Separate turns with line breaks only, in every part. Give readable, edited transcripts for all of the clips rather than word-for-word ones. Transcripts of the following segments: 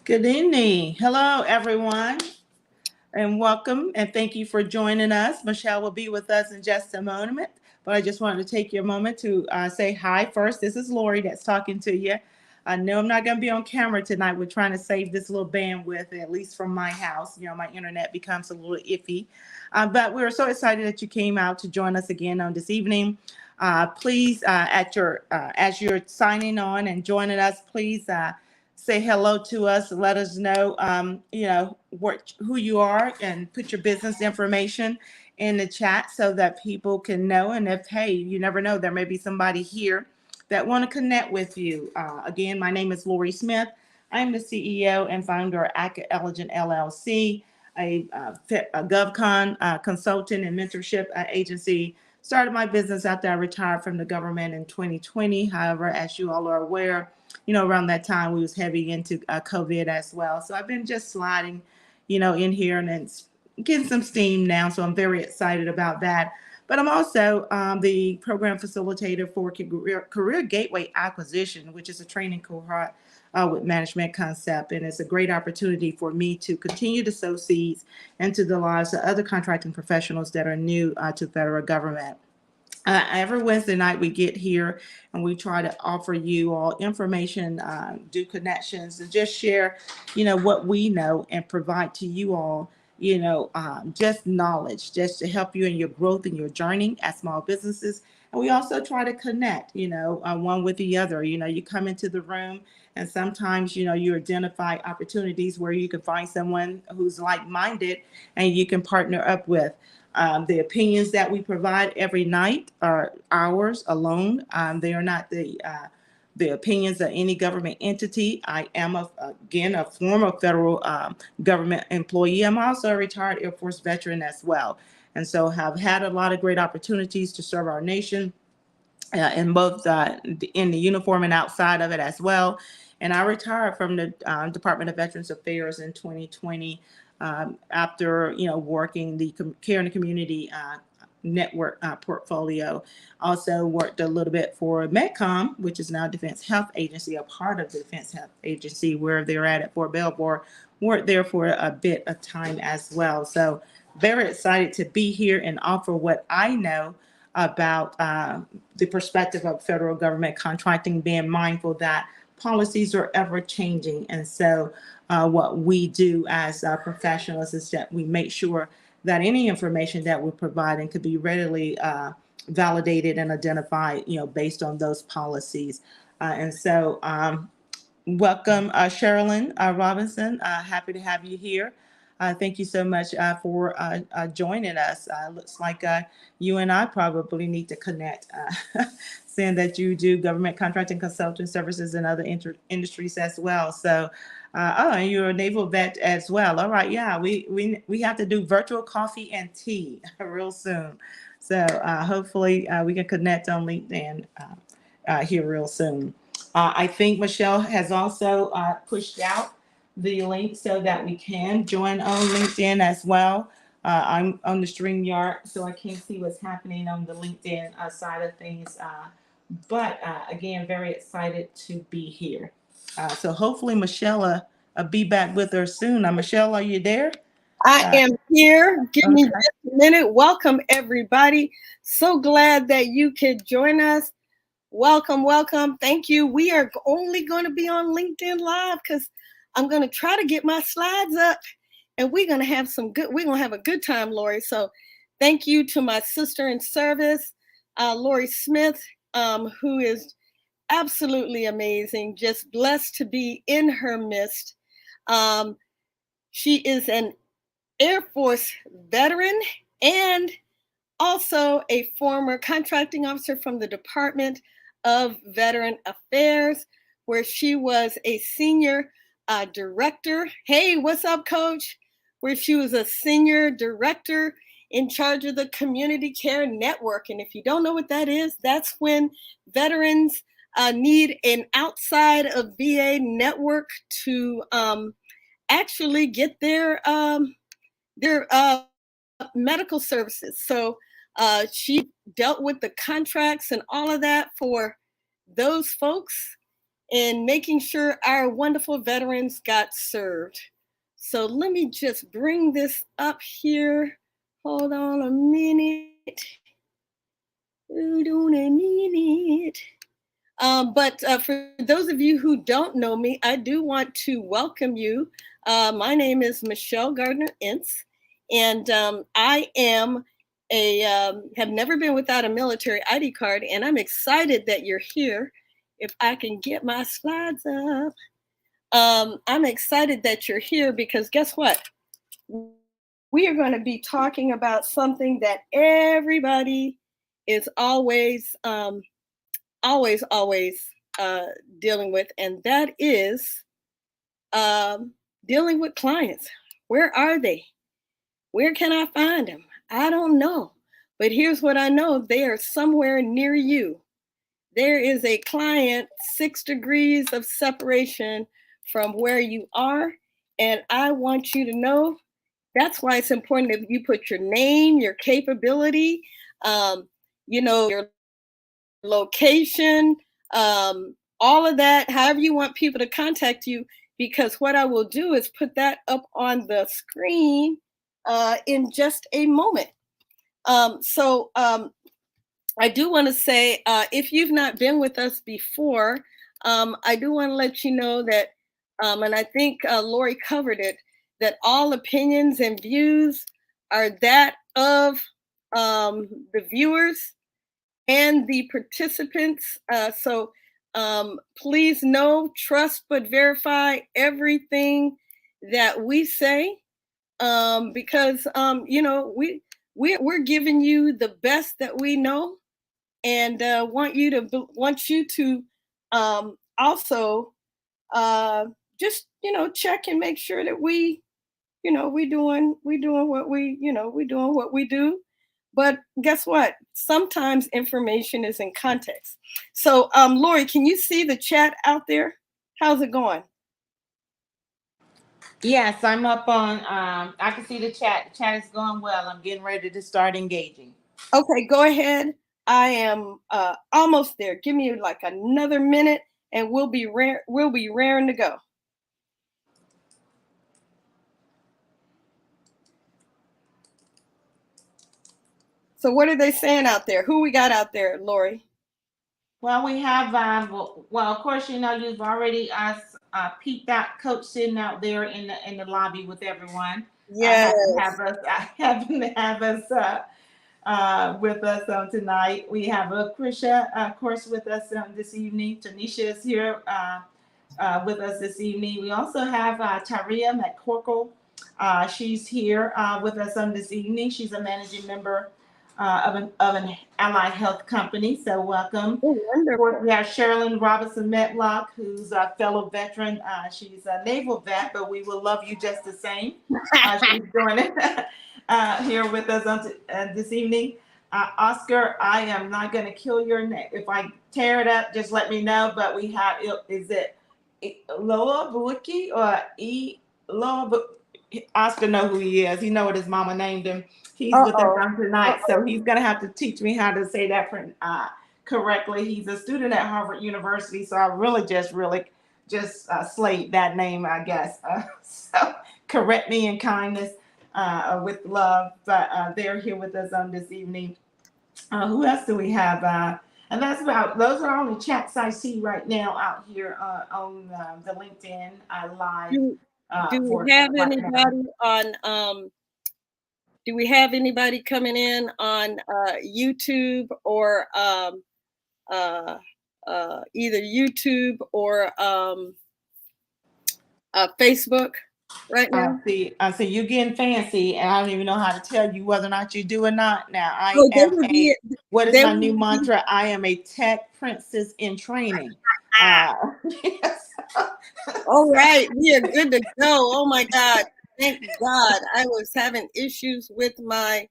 Good evening. Hello, everyone, and welcome. And thank you for joining us. Michelle will be with us in just a moment, but I just wanted to take you a moment to say hi first. This is Lori that's talking to you. I know I'm not going to be on camera tonight. We're trying to save this little bandwidth, at least from my house. My internet becomes a little iffy. But we're so excited that you came out to join us again on this evening. Please, as you're signing on and joining us, please say hello to us. Let us know, who you are, and put your business information in the chat so that people can know. And if, hey, you never know, there may be somebody here that want to connect with you. Again, my name is Lori Smith. I'm the CEO and founder of Aca Elegant LLC, a GovCon consultant and mentorship agency. Started my business after I retired from the government in 2020. However, as you all are aware, around that time we was heavy into COVID as well. So I've been just sliding, in here, and it's getting some steam now. So I'm very excited about that. But I'm also the program facilitator for Career Gateway Acquisition, which is a training cohort with Management Concept. And it's a great opportunity for me to continue to sow seeds into the lives of other contracting professionals that are new to federal government. Every Wednesday night we get here and we try to offer you all information, do connections, and just share, what we know and provide to you all, just knowledge, just to help you in your growth and your journey as small businesses. And we also try to connect, one with the other. You come into the room and sometimes, you identify opportunities where you can find someone who's like-minded and you can partner up with. The opinions that we provide every night are ours alone. They are not the opinions of any government entity. I am, again, a former federal government employee. I'm also a retired Air Force veteran as well. And so have had a lot of great opportunities to serve our nation in both in the uniform and outside of it as well. And I retired from the Department of Veterans Affairs in 2020 after working the care in the community network portfolio. Also worked a little bit for MedCom, which is now Defense Health Agency, a part of the Defense Health Agency where they're at Fort Belvoir. Worked there for a bit of time as well. So very excited to be here and offer what I know about the perspective of federal government contracting, being mindful that policies are ever changing. And so what we do as professionals is that we make sure that any information that we're providing could be readily validated and identified, based on those policies. And so welcome, Sherilyn Robinson. Happy to have you here. Thank you so much for joining us. Looks like you and I probably need to connect, seeing that you do government contracting consulting services and other industries as well. So, and you're a naval vet as well. All right, yeah, we have to do virtual coffee and tea real soon. So hopefully we can connect on LinkedIn here real soon. I think Michelle has also pushed out the link so that we can join on LinkedIn as well. I'm on the StreamYard, so I can't see what's happening on the LinkedIn side of things. But again, very excited to be here. So hopefully Michelle will be back with us soon. Michelle, are you there?
I am here. Give me
Okay.
just a minute. Welcome, everybody. So glad that you could join us. Welcome, welcome. Thank you. We are only going to be on LinkedIn Live because I'm going to try to get my slides up, and we're going to have a good time, Lori. So thank you to my sister in service, Lori Smith, who is absolutely amazing. Just blessed to be in her midst. She is an Air Force veteran and also a former contracting officer from the Department of Veteran Affairs, where she was a senior director. Hey, what's up, Coach? Where she was a senior director in charge of the Community Care Network. And if you don't know what that is, that's when veterans need an outside of VA network to actually get their medical services. So she dealt with the contracts and all of that for those folks. in making sure our wonderful veterans got served. So let me just bring this up here. Hold on a minute. Hold on a minute. But for those of you who don't know me, I do want to welcome you. My name is Shenell Gardner-Ince, and I am have never been without a military ID card, and I'm excited that you're here. If I can get my slides up, I'm excited that you're here because guess what? We are going to be talking about something that everybody is always dealing with, and that is dealing with clients. Where are they? Where can I find them? I don't know. But here's what I know, they are somewhere near you. There is a client 6 degrees of separation from where you are. And I want you to know that's why it's important that you put your name, your capability, your location, all of that, however you want people to contact you, because what I will do is put that up on the screen in just a moment. I do want to say, if you've not been with us before, I do want to let you know that, and I think Lori covered it, that all opinions and views are that of the viewers and the participants. So please know, trust, but verify everything that we say, because we're giving you the best that we know, and want you to also just check and make sure that we doing what we doing what we do. But guess what? Sometimes information is in context. So, Lori, can you see the chat out there? How's it going?
Yes, I'm up on, I can see the chat. The chat is going well. I'm getting ready to start engaging.
Okay, go ahead. I am almost there. Give me like another minute and we'll be raring to go. So what are they saying out there? Who we got out there, Lori?
Well, we have, of course, you've already peeped out Coach sitting out there in the lobby with everyone.
Yes.
Happen to have us with us tonight. We have Krisha, of course, with us this evening. Tanisha is here with us this evening. We also have Taria McCorkle. She's here with us this evening. She's a managing member of an allied health company. So welcome.
Oh, wonderful.
Of course, we have Sherilyn Robinson Metlock, who's a fellow veteran. She's a naval vet, but we will love you just the same. She's joining here with us this evening. Oscar, I am not going to kill your neck. If I tear it up, just let me know. But we have, is it Loa Buiki or Loa? Oscar know who he is. He know what his mama named him. He's with us tonight, so he's gonna have to teach me how to say that correctly. He's a student at Harvard University, so I really just slayed that name, I guess. So correct me in kindness, with love. But they're here with us this evening. Who else do we have? And those are all the chats I see right now out here on the LinkedIn live.
Do we have anybody on? Do we have anybody coming in on YouTube or either YouTube or Facebook right now?
I see you getting fancy, and I don't even know how to tell you whether or not you do or not. Now what is my new mantra? I am a tech princess in training.
Yes. All right, we are good to go. Oh my God. Thank God. I was having issues with my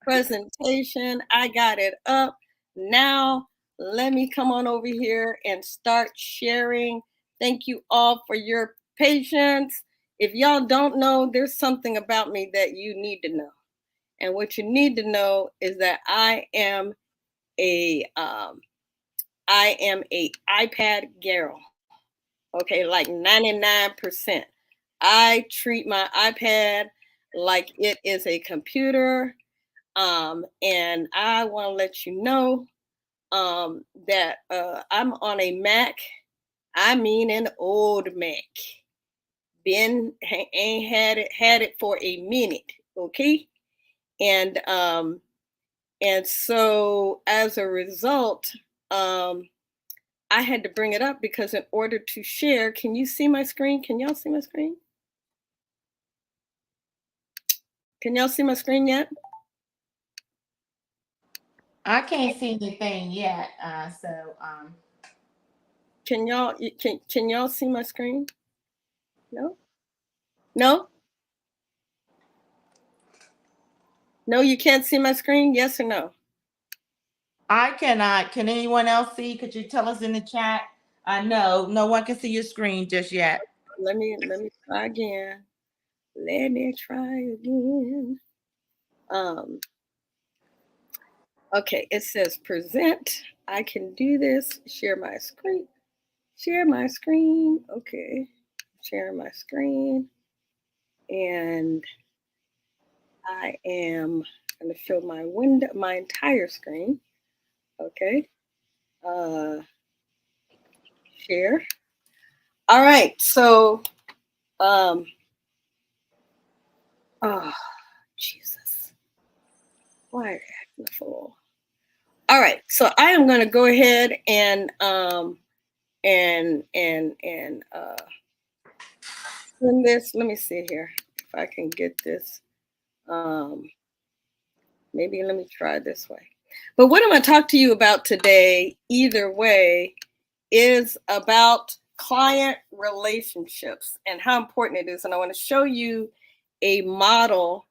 presentation. I got it up. Now, let me come on over here and start sharing. Thank you all for your patience. If y'all don't know, there's something about me that you need to know. And what you need to know is that I am a iPad girl. Okay, like 99%. I treat my iPad like it is a computer. And I want to let you know that I'm on a Mac. I mean an old Mac. Ain't had it for a minute, okay? And so as a result, I had to bring it up because in order to share, can you see my screen? Can y'all see my screen? Can y'all see my screen yet?
I can't see anything yet.
Can y'all see my screen? No? No? No, you can't see my screen? Yes or no?
I cannot. Can anyone else see? Could you tell us in the chat? No, no one can see your screen just yet.
Let me try again. Let me try again. Okay, it says present. I can do this. Share my screen. Share my screen. Okay. Share my screen. And I am going to show my window, my entire screen. Okay. Share. All right. So, oh, Jesus. Why are you acting a fool? All right. So I am going to go ahead and send this. Let me see here if I can get this. Maybe let me try this way. But what I'm going to talk to you about today, either way, is about client relationships and how important it is. And I want to show you a model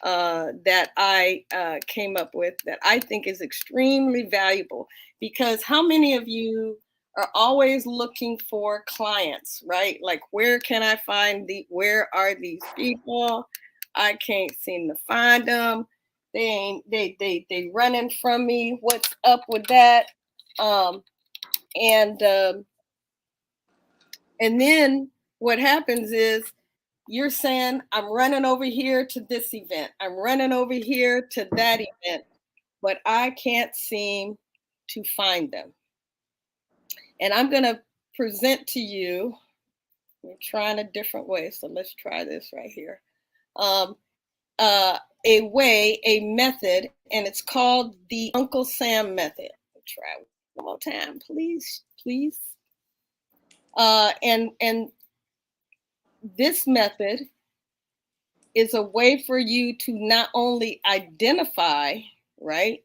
that I came up with that I think is extremely valuable, because how many of you are always looking for clients, right? Like, where can I find where are these people? I can't seem to find them. They running from me. What's up with that? And then what happens is you're saying, I'm running over here to this event. I'm running over here to that event, but I can't seem to find them. And I'm going to present to you, I'm trying a different way. So let's try this right here. A method, and it's called the Uncle Sam method. I'll try it one more time, please. And this method is a way for you to not only identify, right,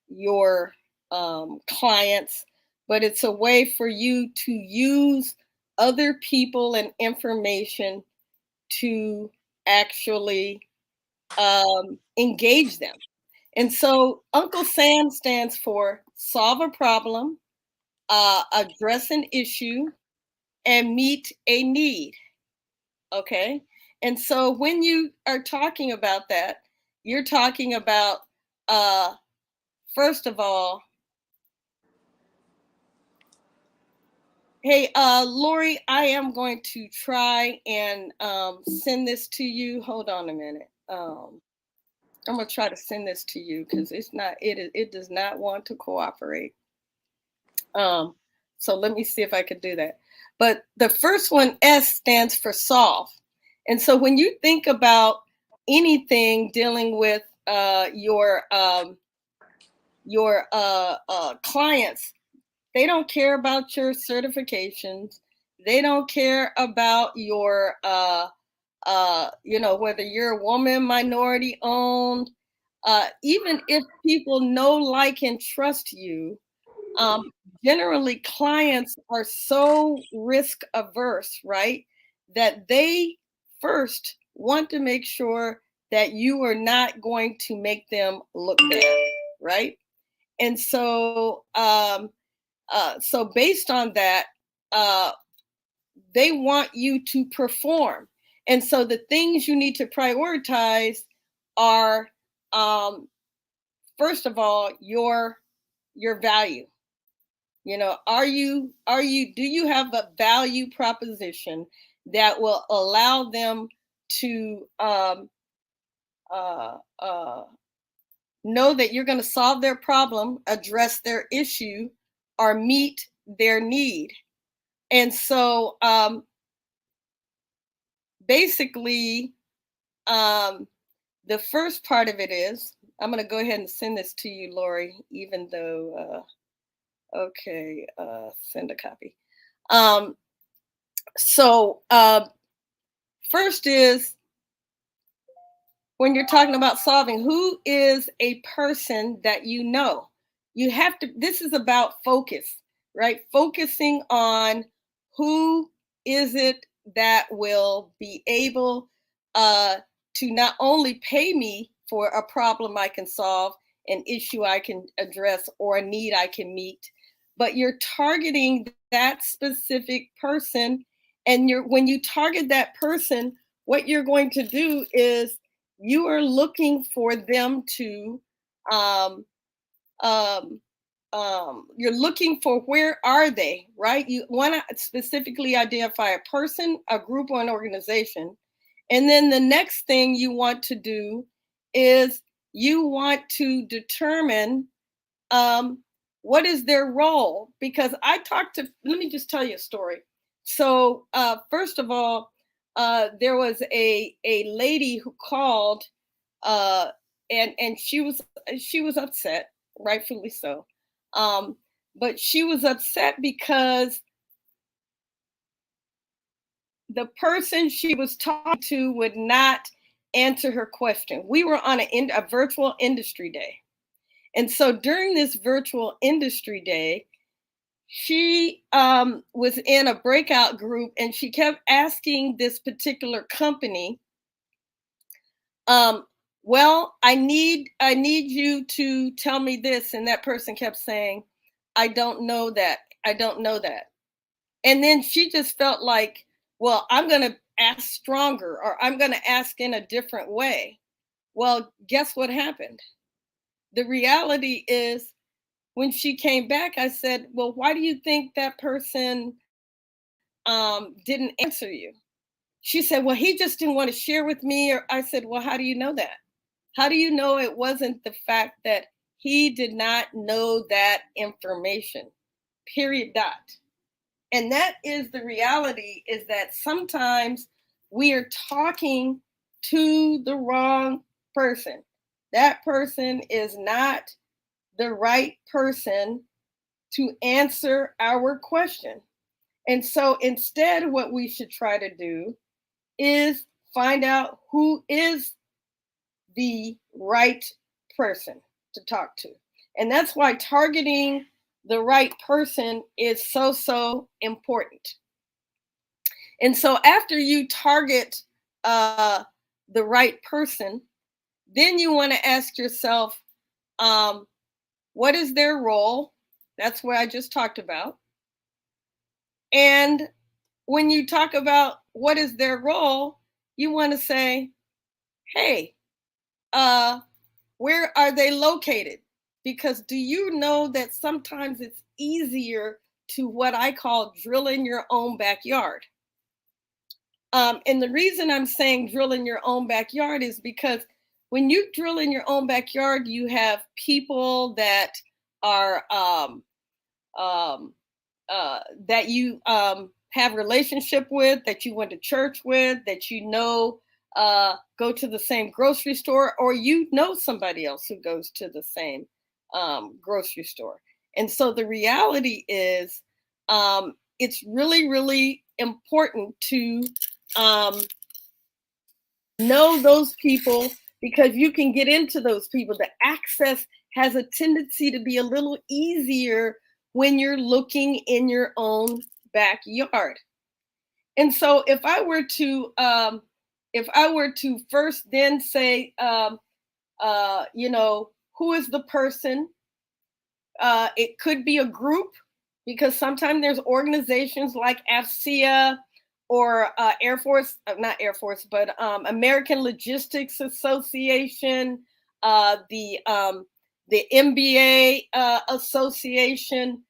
your clients, but it's a way for you to use other people and information to actually engage them. And so Uncle Sam stands for solve a problem, address an issue, and meet a need. Okay. And so when you are talking about that, you're talking about, first of all, hey, Lori, I am going to try and send this to you. Hold on a minute. I'm going to try to send this to you because it does not want to cooperate. So let me see if I could do that. But the first one, S, stands for solve. And so when you think about anything dealing with your clients, they don't care about your certifications. They don't care about your, whether you're a woman, minority owned. Even if people know, like, and trust you, generally clients are so risk averse, right? That they first want to make sure that you are not going to make them look bad, right? And so, so based on that, they want you to perform. And so the things you need to prioritize are, first of all, your value. You know, do you have a value proposition that will allow them to uh, uh, know that you're going to solve their problem, address their issue, or meet their need? And so basically, the first part of it is, I'm going to go ahead and send this to you, Lori, even though, okay, send a copy. So first is, when you're talking about solving, who is a person that you know? You have to, this is about focus, right? Focusing on who is it that will be able to not only pay me for a problem I can solve, an issue I can address, or a need I can meet, but you're targeting that specific person. And when you target that person, what you're going to do is you are looking for them to um, um, you're looking for, where are they, right? You want to specifically identify a person, a group, or an organization. And then the next thing you want to do is you want to determine what is their role. Because let me just tell you a story. So first of all, there was a lady who called, and she was upset, rightfully so. But she was upset because the person she was talking to would not answer her question. We were on a virtual industry day. And so during this virtual industry day, she was in a breakout group, and she kept asking this particular company, well, I need you to tell me this. And that person kept saying, I don't know that. I don't know that. And then she just felt like, well, I'm going to ask stronger, or I'm going to ask in a different way. Well, guess what happened? The reality is, when she came back, I said, well, why do you think that person didn't answer you? She said, well, he just didn't want to share with me. Or I said, well, how do you know that? How do you know it wasn't the fact that he did not know that information? Period. Dot. And that is the reality, is that sometimes we are talking to the wrong person. That person is not the right person to answer our question. And so instead, what we should try to do is find out who is the right person to talk to. And that's why targeting the right person is so important. And so after you target the right person, then you want to ask yourself, what is their role? That's what I just talked about. And when you talk about what is their role, you want to say, hey, where are they located? Because do you know that sometimes it's easier to, what I call, drill in your own backyard? And the reason I'm saying drill in your own backyard is because when you drill in your own backyard, you have people that are that you have relationship with, that you went to church with, that you know go to the same grocery store, or you know somebody else who goes to the same grocery store. And so the reality is, it's really important to know those people, because you can get into those people. The access has a tendency to be a little easier when you're looking in your own backyard. And so if I were to first then say, you know, who is the person? It could be a group, because sometimes there's organizations like AFCEA, or Air Force, not Air Force, but American Logistics Association, the MBA Association.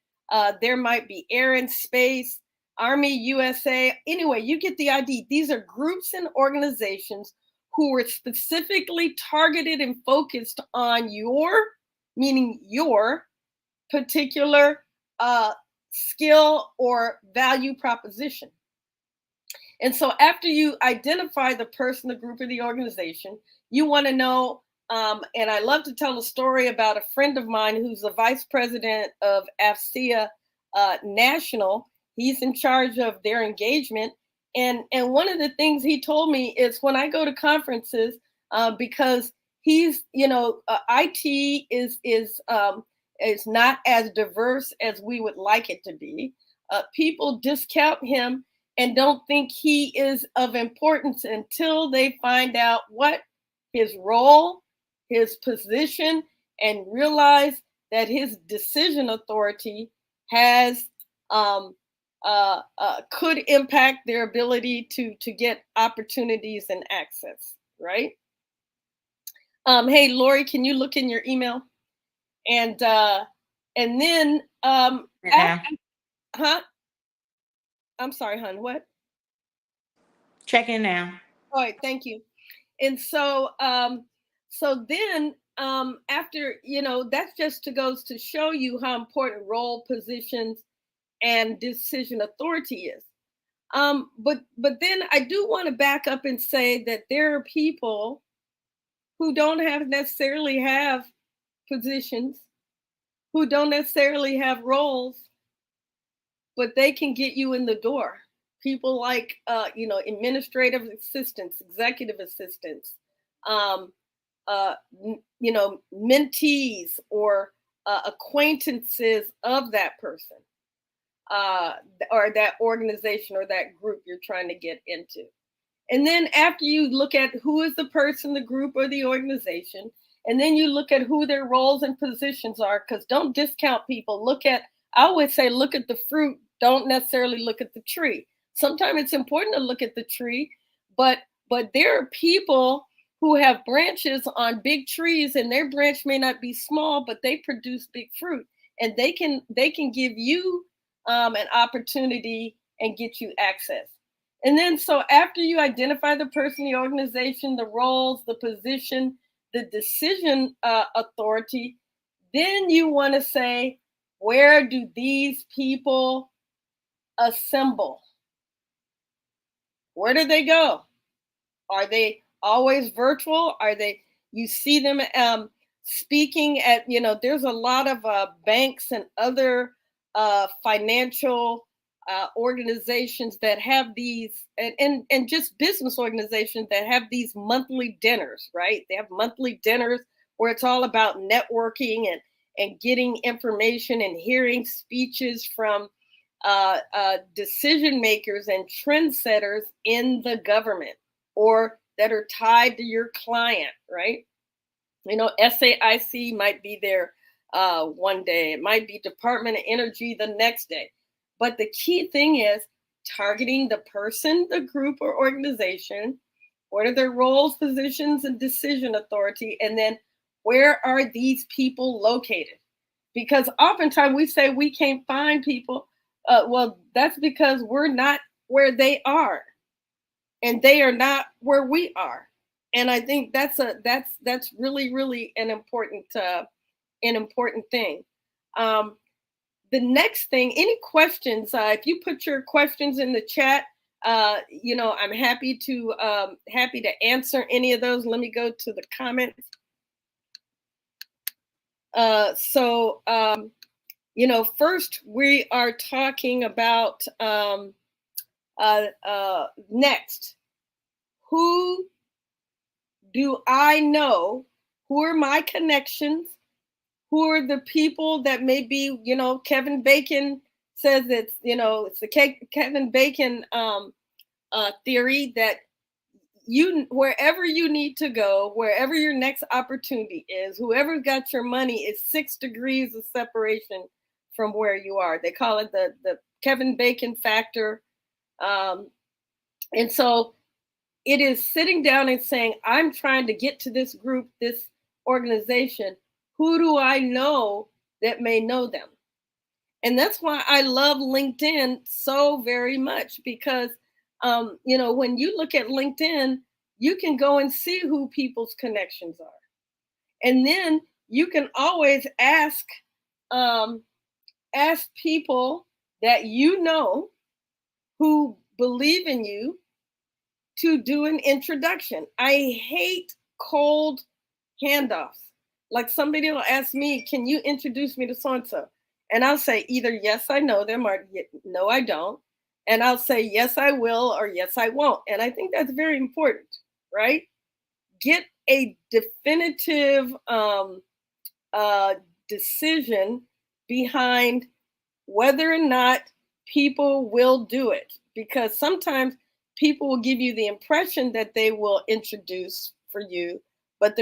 There might be Air and Space, Army USA. Anyway, you get the idea. These are groups and organizations who were specifically targeted and focused on meaning your particular skill or value proposition. And so after you identify the person, the group, or the organization, you want to know, and I love to tell a story about a friend of mine who's the vice president of AFCEA National. He's in charge of their engagement. And one of the things he told me is when I go to conferences, because he's, IT is not as diverse as we would like it to be. People discount him and don't think he is of importance until they find out what his role, his position, and realize that his decision authority has could impact their ability to get opportunities and access, right? Hey, Lori, can you look in your email? And then I'm sorry, hon, what?
Checking now.
All right, thank you. And so then after, that's just goes to show you how important role, positions, and decision authority is. But then I do want to back up and say that there are people who don't necessarily have positions, who don't necessarily have roles, but they can get you in the door. People like, administrative assistants, executive assistants, mentees or acquaintances of that person, or that organization or that group you're trying to get into. And then after you look at who is the person, the group, or the organization, and then you look at who their roles and positions are, because don't discount people. I always say, look at the fruit, don't necessarily look at the tree. Sometimes it's important to look at the tree, but there are people who have branches on big trees, and their branch may not be small, but they produce big fruit, and they can give you an opportunity and get you access. And then so after you identify the person, the organization, the roles, the position, the decision authority, then you want to say, where do these people assemble? Where do they go? Are they always virtual? You see them speaking at, there's a lot of banks and other financial organizations that have these, and just business organizations that have these monthly dinners, right? They have monthly dinners where it's all about networking and getting information and hearing speeches from decision makers and trendsetters in the government or that are tied to your client, right? SAIC might be there one day. It might be Department of Energy the next day. But the key thing is targeting the person, the group, or organization. What are their roles, positions, and decision authority? And then where are these people located? Because oftentimes we say we can't find people. Well, that's because we're not where they are, and they are not where we are. And I think that's really, really an important thing. The next thing, any questions? If you put your questions in the chat, I'm happy to answer any of those. Let me go to the comments. First we are talking about next. Who do I know? Who are my connections? Who are the people that may be, Kevin Bacon says it's the Kevin Bacon theory that wherever you need to go, wherever your next opportunity is, whoever's got your money is 6 degrees of separation from where you are. They call it the Kevin Bacon factor. And so it is sitting down and saying, I'm trying to get to this group, this organization. Who do I know that may know them? And that's why I love LinkedIn so very much, because, when you look at LinkedIn, you can go and see who people's connections are. And then you can always ask people that you know who believe in you to do an introduction. I hate cold handoffs. Like somebody will ask me, can you introduce me to so-and-so? And I'll say either yes, I know them, or no, I don't. And I'll say yes, I will, or yes, I won't. And I think that's very important, right? Get a definitive decision behind whether or not people will do it. Because sometimes people will give you the impression that they will introduce for you, but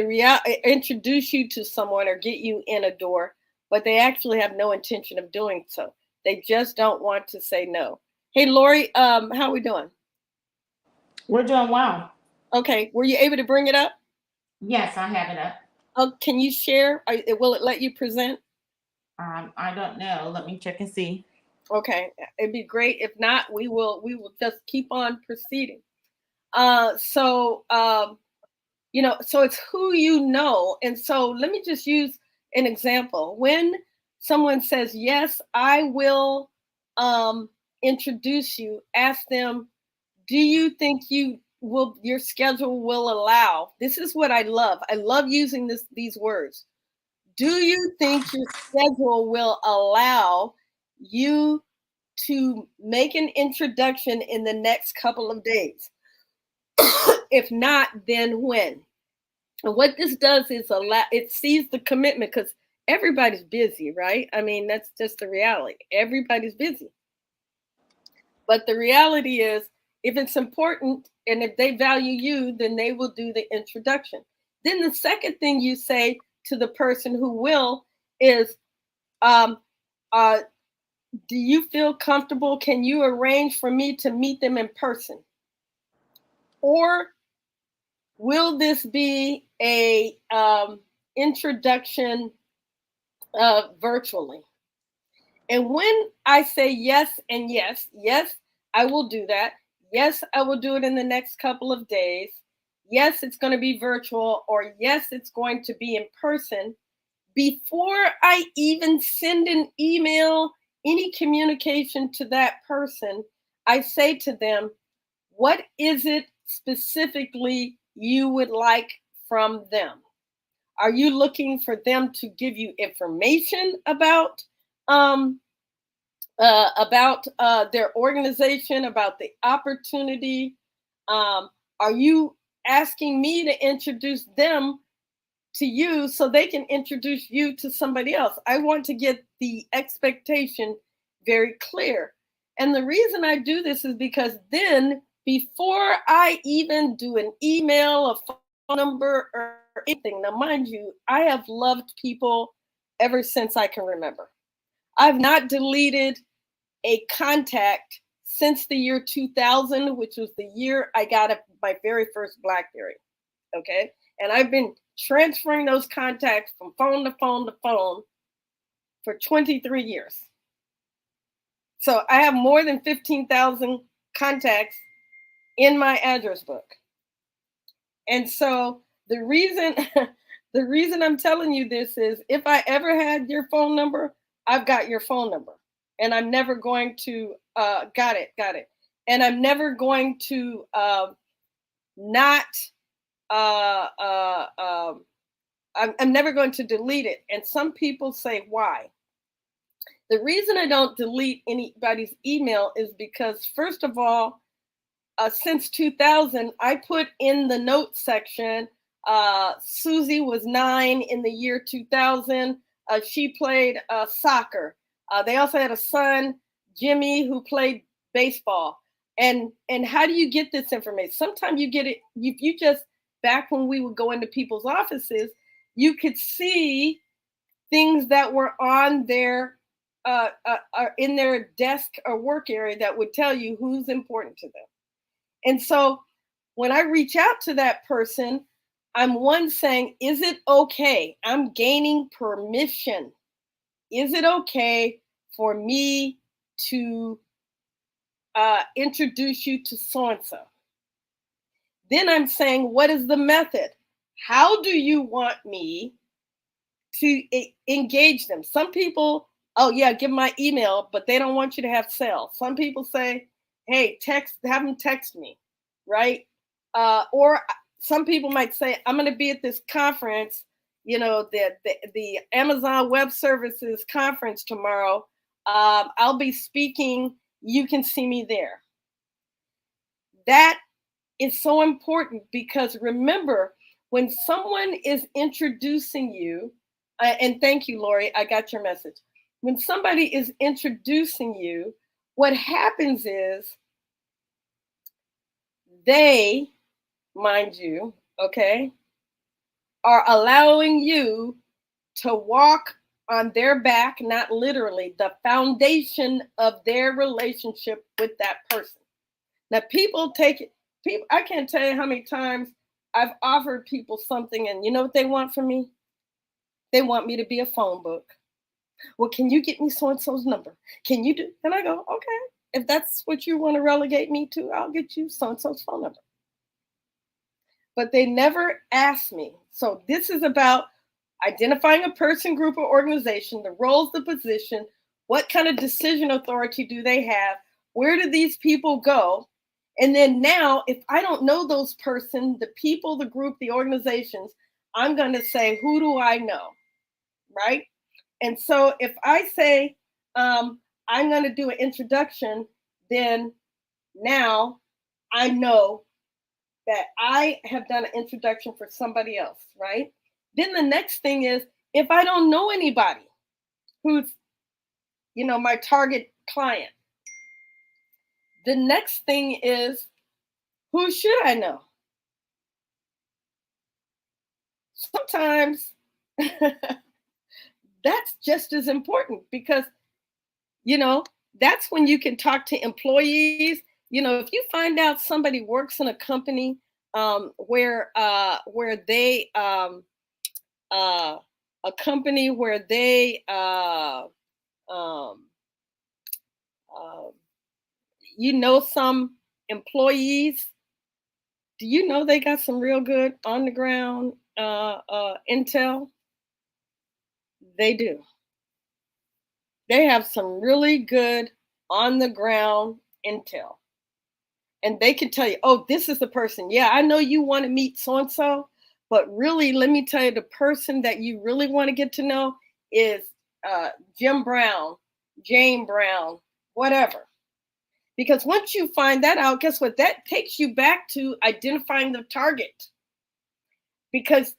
introduce you to someone or get you in a door, but they actually have no intention of doing so. They just don't want to say no. Hey, Lori, how are we doing?
We're doing well.
Okay, were you able to bring it up?
Yes, I have it up.
Oh, can you share? Will it let you present?
I don't know. Let me check and see.
Okay, it'd be great. If not, we will just keep on proceeding. So it's who you know. And so let me just use an example. When someone says, yes, I will introduce you, ask them, do you think your schedule will allow? This is what I love. I love using these words. Do you think your schedule will allow you to make an introduction in the next couple of days? If not, then when? And what this does is it sees the commitment, because everybody's busy, right? I mean, that's just the reality. Everybody's busy. But the reality is, if it's important and if they value you, then they will do the introduction. Then the second thing you say to the person who will is, do you feel comfortable? Can you arrange for me to meet them in person? Or will this be a introduction virtually? And when I say yes and yes, I will do that. Yes, I will do it in the next couple of days. Yes, it's going to be virtual, or yes, it's going to be in person. Before I even send an email, any communication to that person, I say to them, what is it specifically you would like from them? Are you looking for them to give you information about their organization, about the opportunity? Are you asking me to introduce them to you so they can introduce you to somebody else? I want to get the expectation very clear. And the reason I do this is because then, before I even do an email, a phone number, or anything, now mind you, I have loved people ever since I can remember. I've not deleted a contact since the year 2000, which was the year I got my very first BlackBerry. Okay. And I've been transferring those contacts from phone to phone to phone for 23 years. So I have more than 15,000 contacts in my address book. And so the reason I'm telling you this is, if I ever had your phone number, I've got your phone number. And I'm never going to, got it. And I'm never going to not, I'm never going to delete it. And some people say, why? The reason I don't delete anybody's email is because, first of all, since 2000, I put in the notes section, Susie was 9 in the year 2000. She played soccer. They also had a son, Jimmy, who played baseball. And how do you get this information? Sometimes you get it, you just, back when we would go into people's offices, you could see things that were on their, in their desk or work area that would tell you who's important to them. And so when I reach out to that person, I'm saying, is it okay? I'm gaining permission. Is it okay for me to introduce you to so-and-so. Then I'm saying, what is the method? How do you want me to engage them? Some people, oh yeah, give my email, but they don't want you to have sales. Some people say, hey, have them text me, right? Or some people might say, I'm going to be at this conference, the Amazon Web Services conference tomorrow. I'll be speaking. You can see me there. That is so important, because remember, when someone is introducing you, and thank you, Lori, I got your message. When somebody is introducing you, what happens is they, mind you, okay, are allowing you to walk on their back, not literally, the foundation of their relationship with that person. Now, people take it. I can't tell you how many times I've offered people something, and you know what they want from me? They want me to be a phone book. Well, can you get me so-and-so's number? Can you do? And I go, okay, if that's what you want to relegate me to, I'll get you so-and-so's phone number. But they never ask me. So this is about identifying a person, group, or organization, the roles, the position, what kind of decision authority do they have? Where do these people go? And then now, if I don't know those person, the people, the group, the organizations, I'm going to say, who do I know? Right? And so if I say, I'm going to do an introduction, then now I know that I have done an introduction for somebody else, right? Then the next thing is, if I don't know anybody who's, my target client, the next thing is, who should I know? Sometimes that's just as important, because, that's when you can talk to employees. If you find out somebody works in a company where they a company where they some employees, do you know they got some real good on the ground intel? They do. They have some really good on the ground intel. And they can tell you, oh, this is the person. Yeah, I know you want to meet so-and-so, but really, let me tell you, the person that you really want to get to know is Jim Brown, Jane Brown, whatever. Because once you find that out, guess what? That takes you back to identifying the target. Because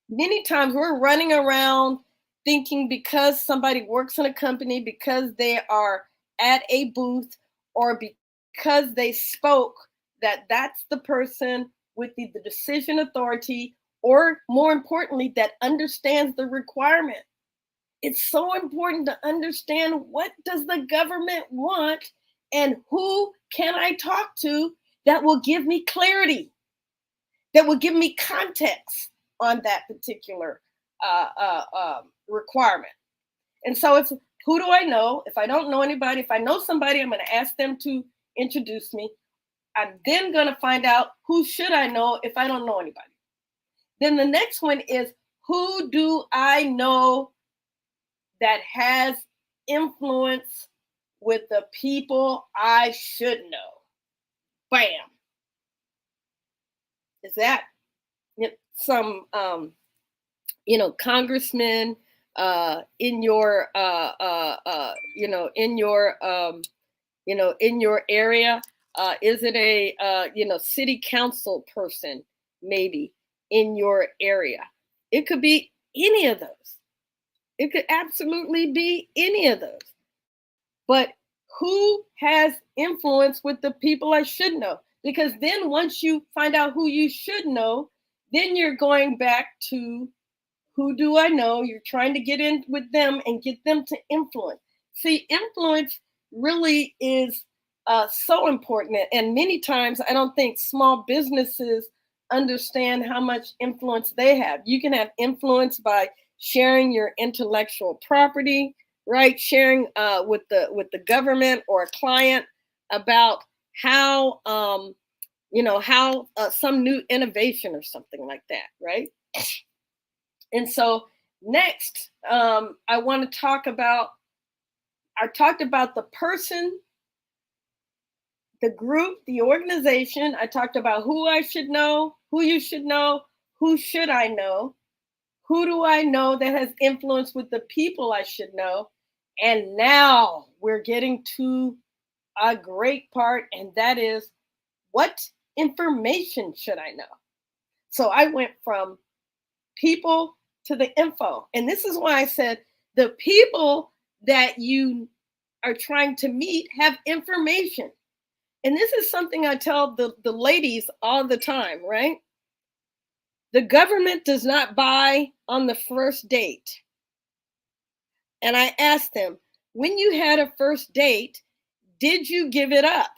many times we're running around thinking because somebody works in a company, because they are at a booth, or because they spoke, that's the person with the decision authority, or more importantly, that understands the requirement. It's so important to understand, what does the government want, and who can I talk to that will give me clarity, that will give me context on that particular requirement. And so it's, who do I know? If I don't know anybody, if I know somebody, I'm going to ask them to introduce me. I'm then going to find out, who should I know if I don't know anybody? Then the next one is, who do I know that has influence with the people I should know? Bam. Is that some, congressman in your, in your area? Is it a, city council person maybe in your area? It could be any of those. It could absolutely be any of those. But who has influence with the people I should know? Because then once you find out who you should know, then you're going back to, who do I know? You're trying to get in with them and get them to influence. See, influence really is so important. And many times I don't think small businesses understand how much influence they have. You can have influence by sharing your intellectual property, right? Sharing with the government or a client about how how some new innovation or something like that, right? And so next, I want to talk about. I talked about the person, the group, the organization. I talked about who I should know, who you should know, who should I know, who do I know that has influence with the people I should know. And now we're getting to a great part, and that is what information should I know? So I went from people to the info. And this is why I said the people that you are trying to meet have information. And this is something I tell the ladies all the time, right? The government does not buy on the first date. And I asked them, when you had a first date, did you give it up?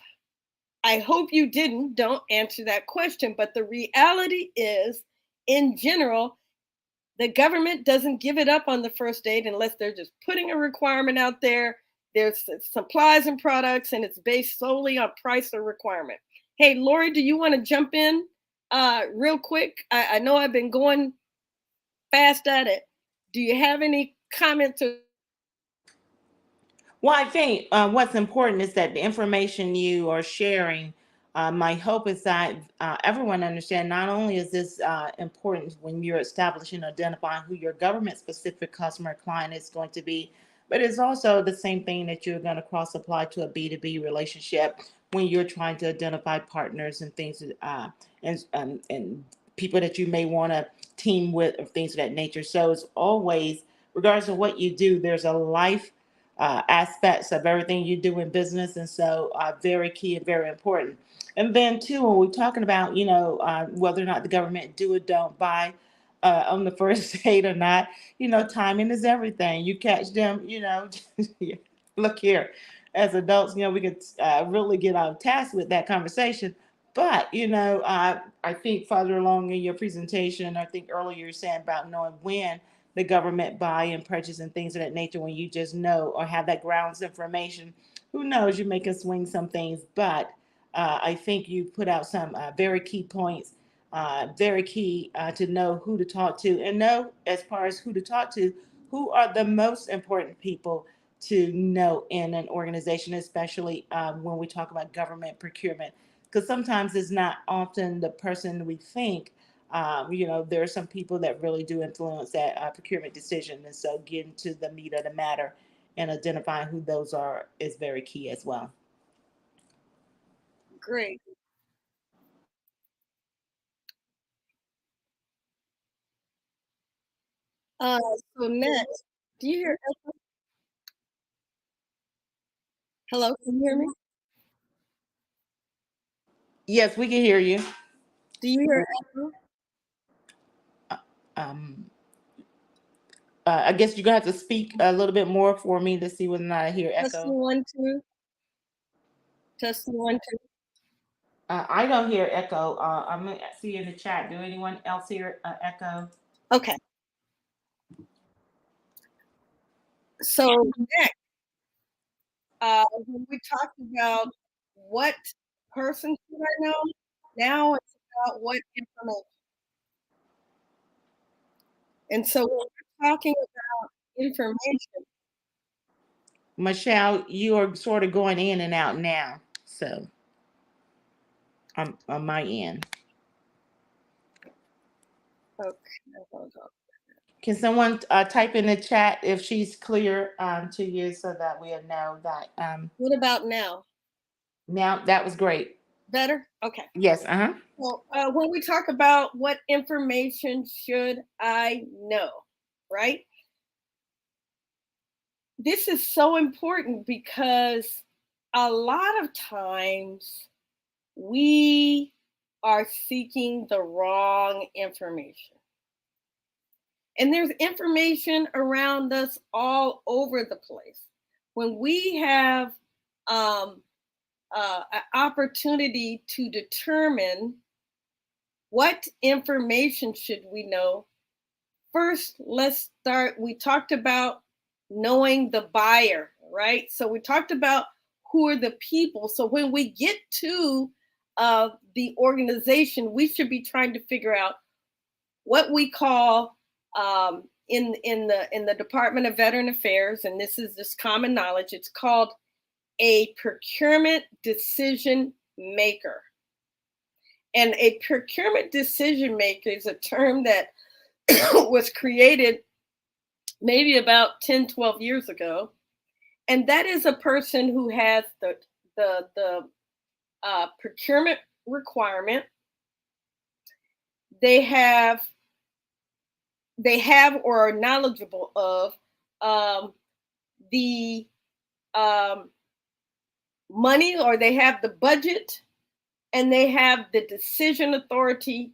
I hope you didn't. Don't answer that question. But the reality is, in general, the government doesn't give it up on the first date unless they're just putting a requirement out there. There's supplies and products, and it's based solely on price or requirement. Hey, Lori, do you want to jump in real quick? I know I've been going fast at it. Do you have any comments?
Well, I think what's important is that the information you are sharing, my hope is that everyone understand not only is this important when you're establishing, identifying who your government specific customer client is going to be, but it's also the same thing that you're going to cross apply to a B2B relationship when you're trying to identify partners and things and people that you may want to team with or things of that nature. So it's always, regardless of what you do, there's a life aspects of everything you do in business, and so very key and very important. And then too, when we're talking about whether or not the government do or don't buy on the first date or not, timing is everything. You catch them, look here, as adults, we could really get out of task with that conversation. But I think further along in your presentation, I think earlier you were saying about knowing when the government buy and purchase and things of that nature, when you just know or have that grounds information. Who knows, you may can swing some things, but I think you put out some very key points, very key to know who to talk to, and know, as far as who to talk to, who are the most important people to know in an organization, especially when we talk about government procurement, because sometimes it's not often the person we think. There are some people that really do influence that procurement decision. And so getting to the meat of the matter and identifying who those are is very key as well.
Great. So next, do you hear echo? Hello, can you hear me?
Yes, we can hear you.
Do you hear echo?
Um, I guess you're going to have to speak a little bit more for me to see whether or not I hear
Testing
echo.
1, 2. Testing 1, 2.
I don't hear echo. I'm going to see in the chat. Do anyone else hear echo?
Okay. So next, when we talked about what person should I know, now it's about what information. And so when we're talking about information,
Michelle, you are sort of going in and out now. So on my end.
okay, hold on.
Can someone type in the chat if she's clear to you so that we'll know that
What about now?
now that was great.
Better? Okay.
Yes, uh-huh.
Well, when we talk about what information should I know, right? This is so important because a lot of times we are seeking the wrong information. And there's information around us all over the place. When we have an opportunity to determine what information should we know, first let's start. We talked about knowing the buyer, right? So we talked about who are the people. So when we get to the organization, we should be trying to figure out what we call in the Department of Veteran Affairs, and this is just common knowledge, it's called a procurement decision maker. And a procurement decision maker is a term that was created maybe about 10, 12 years ago. And that is a person who has the procurement requirement. They have or are knowledgeable of the money, or they have the budget, and they have the decision authority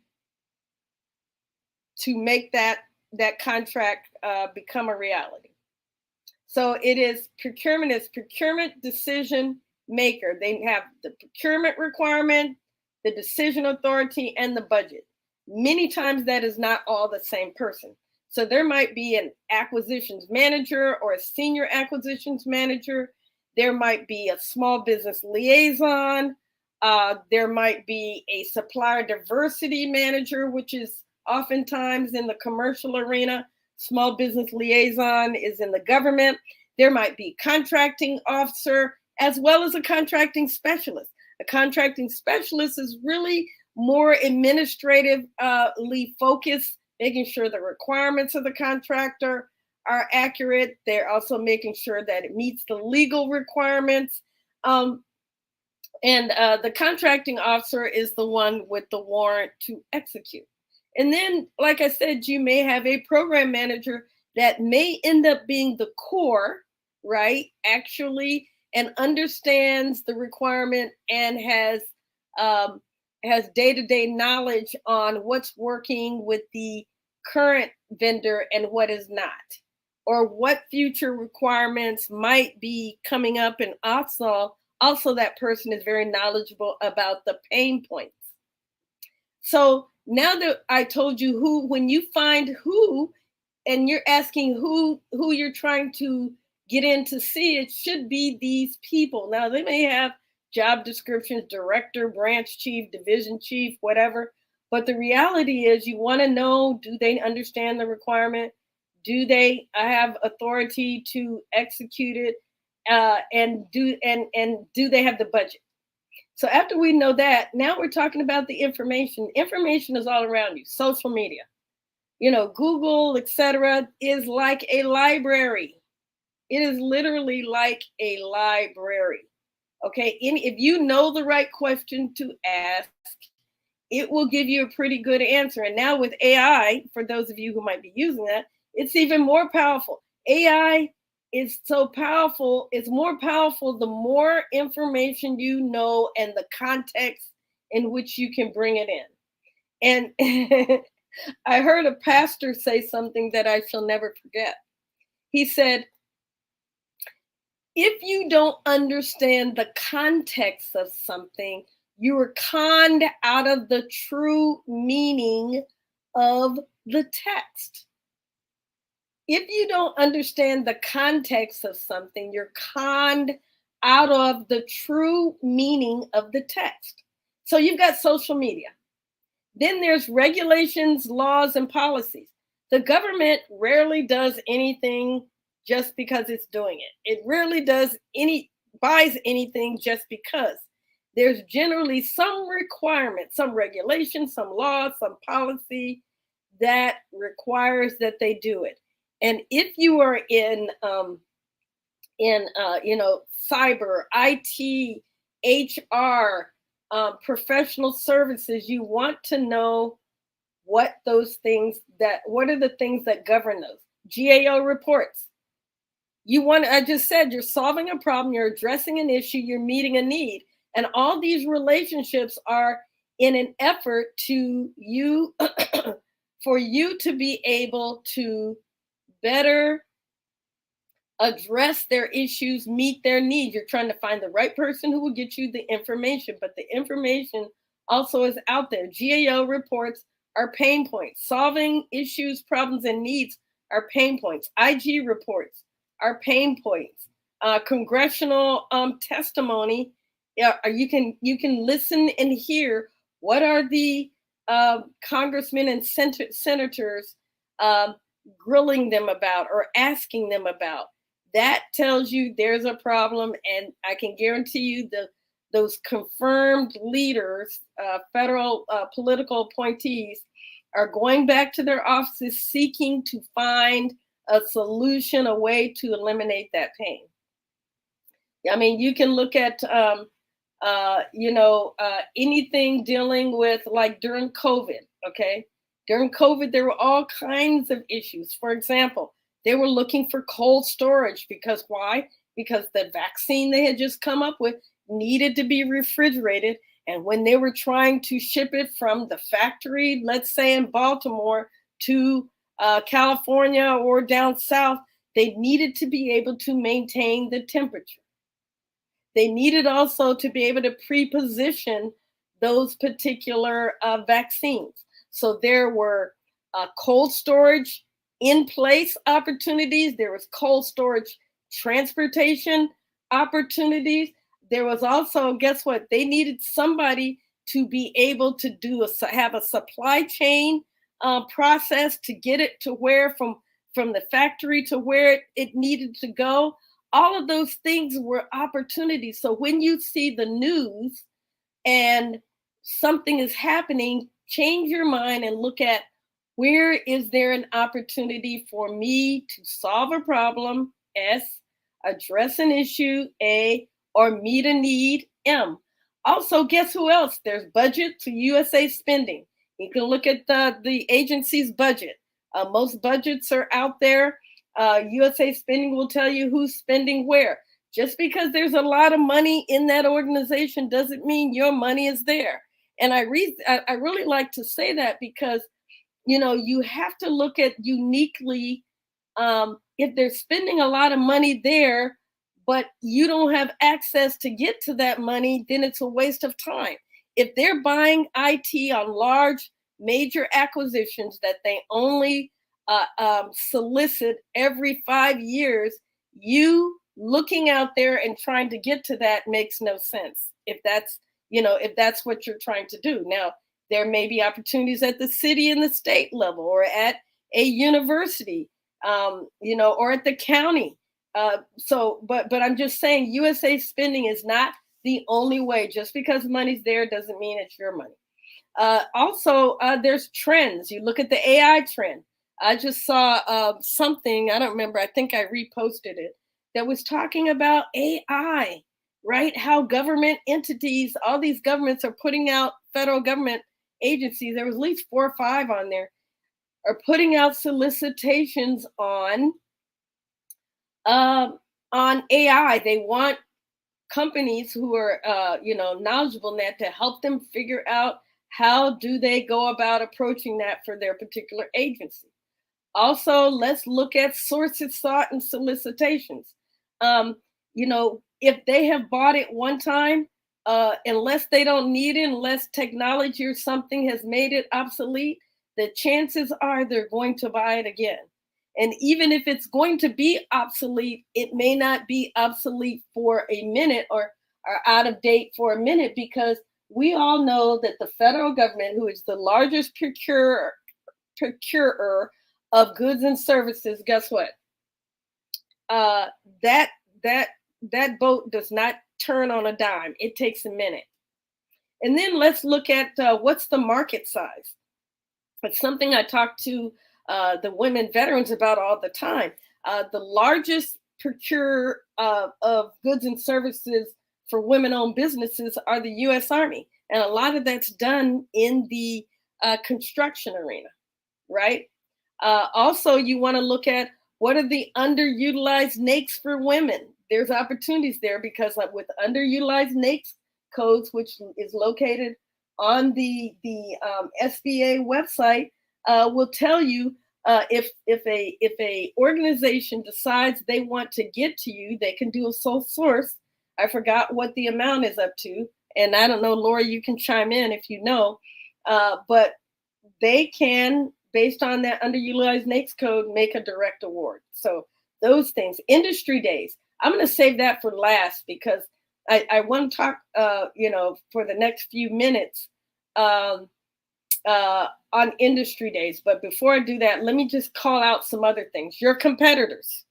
to make that contract become a reality. So it is procurement decision maker. They have the procurement requirement, the decision authority, and the budget. Many times that is not all the same person. So there might be an acquisitions manager or a senior acquisitions manager. There might be a small business liaison. There might be a supplier diversity manager, which is oftentimes in the commercial arena. Small business liaison is in the government. There might be contracting officer as well as a contracting specialist. A contracting specialist is really more administratively focused, making sure the requirements of the contractor are accurate. They're also making sure that it meets the legal requirements. And the contracting officer is the one with the warrant to execute. And then, like I said, you may have a program manager that may end up being the core, right? Actually, and understands the requirement and has day-to-day knowledge on what's working with the current vendor and what is not, or what future requirements might be coming up. And also that person is very knowledgeable about the pain points. So now that I told you who, when you find who, and you're asking who you're trying to get in to see, it should be these people. Now they may have job descriptions, director, branch chief, division chief, whatever. But the reality is you want to know, do they understand the requirement? Do they have authority to execute it? And do they have the budget? So after we know that, now we're talking about the information. Information is all around you. Social media, Google, etc., is like a library. It is literally like a library. Okay, if you know the right question to ask, it will give you a pretty good answer. And now with AI, for those of you who might be using that, it's even more powerful. AI is so powerful. It's more powerful the more information you know and the context in which you can bring it in. And I heard a pastor say something that I shall never forget. He said, if you don't understand the context of something, you are conned out of the true meaning of the text. If you don't understand the context of something, you're conned out of the true meaning of the text. So you've got social media. Then there's regulations, laws, and policies. The government rarely does anything just because it's doing it. It rarely buys anything just because. There's generally some requirement, some regulation, some law, some policy that requires that they do it. And if you are in cyber, IT, HR, professional services, you want to know what are the things that govern those. GAO reports. I just said, you're solving a problem, you're addressing an issue, you're meeting a need. And all these relationships are in an effort for you to be able to better address their issues, meet their needs. You're trying to find the right person who will get you the information, but the information also is out there. GAO reports are pain points. Solving issues, problems, and needs are pain points. IG reports our pain points. Congressional testimony. Yeah, you can listen and hear what are the congressmen and senators grilling them about or asking them about. That tells you there's a problem, and I can guarantee you those confirmed leaders, federal political appointees, are going back to their offices seeking to find a solution, a way to eliminate that pain. I mean, you can look at, anything dealing with, like during COVID, okay? During COVID, there were all kinds of issues. For example, they were looking for cold storage because why? Because the vaccine they had just come up with needed to be refrigerated. And when they were trying to ship it from the factory, let's say in Baltimore, to California or down south, they needed to be able to maintain the temperature. They needed also to be able to pre-position those particular vaccines. So there were cold storage in place opportunities. There was cold storage transportation opportunities. There was also, guess what? They needed somebody to be able to have a supply chain process to get it to where from the factory to where it needed to go. All of those things were opportunities. So when you see the news and something is happening, change your mind and look at, where is there an opportunity for me to solve a problem, S, address an issue, A, or meet a need, M. Also, guess who else? There's budget to USA spending. You can look at the agency's budget. Most budgets are out there. USA Spending will tell you who's spending where. Just because there's a lot of money in that organization doesn't mean your money is there. And I really like to say that because, you have to look at uniquely, if they're spending a lot of money there, but you don't have access to get to that money, then it's a waste of time. If they're buying IT on large, major acquisitions that they only solicit every 5 years, you looking out there and trying to get to that makes no sense. If that's what you're trying to do. Now, there may be opportunities at the city and the state level, or at a university, or at the county. But I'm just saying, USA Spending is not the only way. Just because money's there doesn't mean it's your money. Also, there's trends. You look at the AI trend. I just saw something, I don't remember, I think I reposted it, that was talking about AI, right? How government entities, all these governments are putting out, federal government agencies, there was at least 4 or 5 on there, are putting out solicitations on AI. They want companies who are, knowledgeable in that to help them figure out how do they go about approaching that for their particular agency. Also, let's look at sources sought and solicitations. If they have bought it one time, unless they don't need it, unless technology or something has made it obsolete, the chances are they're going to buy it again. And even if it's going to be obsolete, it may not be obsolete for a minute or out of date for a minute, because we all know that the federal government, who is the largest procurer of goods and services, guess what? That boat does not turn on a dime. It takes a minute. And then let's look at what's the market size. It's something I talk to the women veterans about all the time. The largest procurer of goods and services for women-owned businesses are the U.S. Army. And a lot of that's done in the construction arena, right? Also, you want to look at what are the underutilized NAICS for women. There's opportunities there, because with underutilized NAICS codes, which is located on the SBA website, will tell you if a organization decides they want to get to you, they can do a sole source. I forgot what the amount is up to, and I don't know, Laura, you can chime in if you know, but they can, based on that underutilized NAICS code, make a direct award. So those things. Industry days. I'm going to save that for last because I want to talk, for the next few minutes on industry days. But before I do that, let me just call out some other things. Your competitors.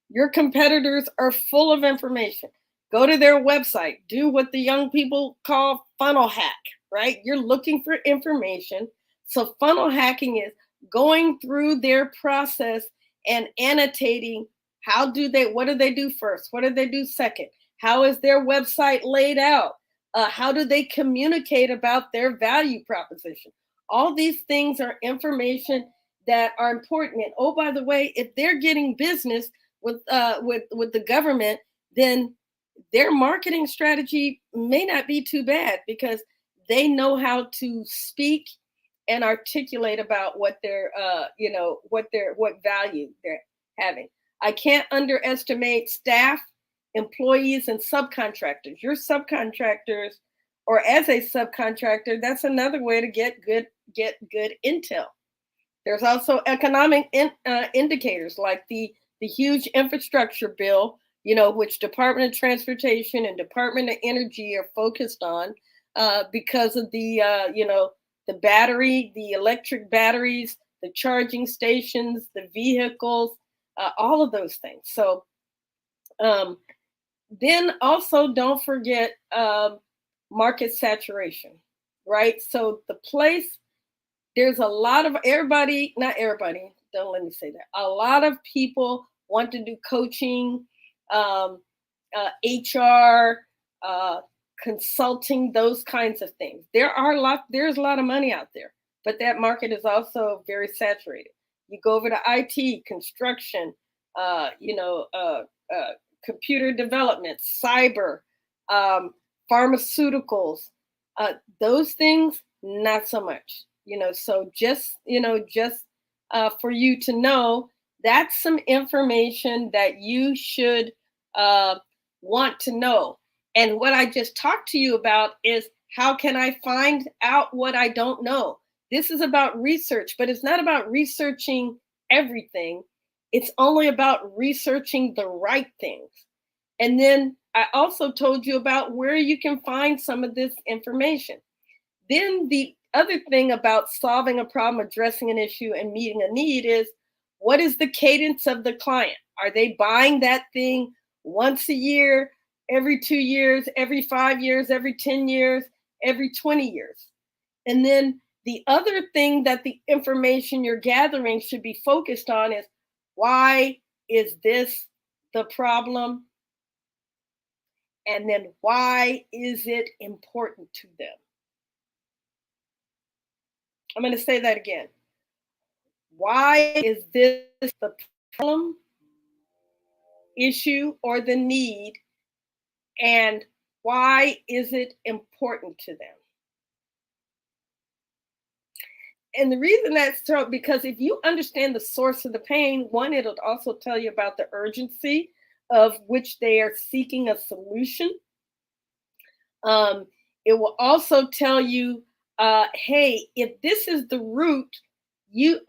Your competitors are full of information. Go to their website. Do what the young people call funnel hack, right? You're looking for information. So funnel hacking is going through their process and annotating what do they do first? What do they do second? How is their website laid out? How do they communicate about their value proposition? All these things are information that are important. And oh, by the way, if they're getting business with the government, then their marketing strategy may not be too bad because they know how to speak and articulate about what what value they're having. I can't underestimate staff, employees, and subcontractors. Your subcontractors, or as a subcontractor, that's another way to get good intel. There's also economic indicators like the huge infrastructure bill, which Department of Transportation and Department of Energy are focused on because of the electric batteries, the charging stations, the vehicles, all of those things. So then also don't forget market saturation, right? So there's a lot of not everybody, don't let me say that. A lot of people want to do coaching, HR, consulting, those kinds of things. There's a lot of money out there, but that market is also very saturated. You go over to IT, construction, computer development, cyber, pharmaceuticals, those things, not so much. So just for you to know, that's some information that you should want to know. And what I just talked to you about is how can I find out what I don't know? This is about research, but it's not about researching everything. It's only about researching the right things. And then I also told you about where you can find some of this information. Then the other thing about solving a problem, addressing an issue, and meeting a need is, what is the cadence of the client? Are they buying that thing once a year, every 2 years, every 5 years, every 10 years, every 20 years? And then the other thing that the information you're gathering should be focused on is, why is this the problem? And then why is it important to them? I'm going to say that again. Why is this the problem, issue, or the need? And why is it important to them? And the reason that's so, because if you understand the source of the pain, one, it'll also tell you about the urgency of which they are seeking a solution. It will also tell you, hey, if this is the root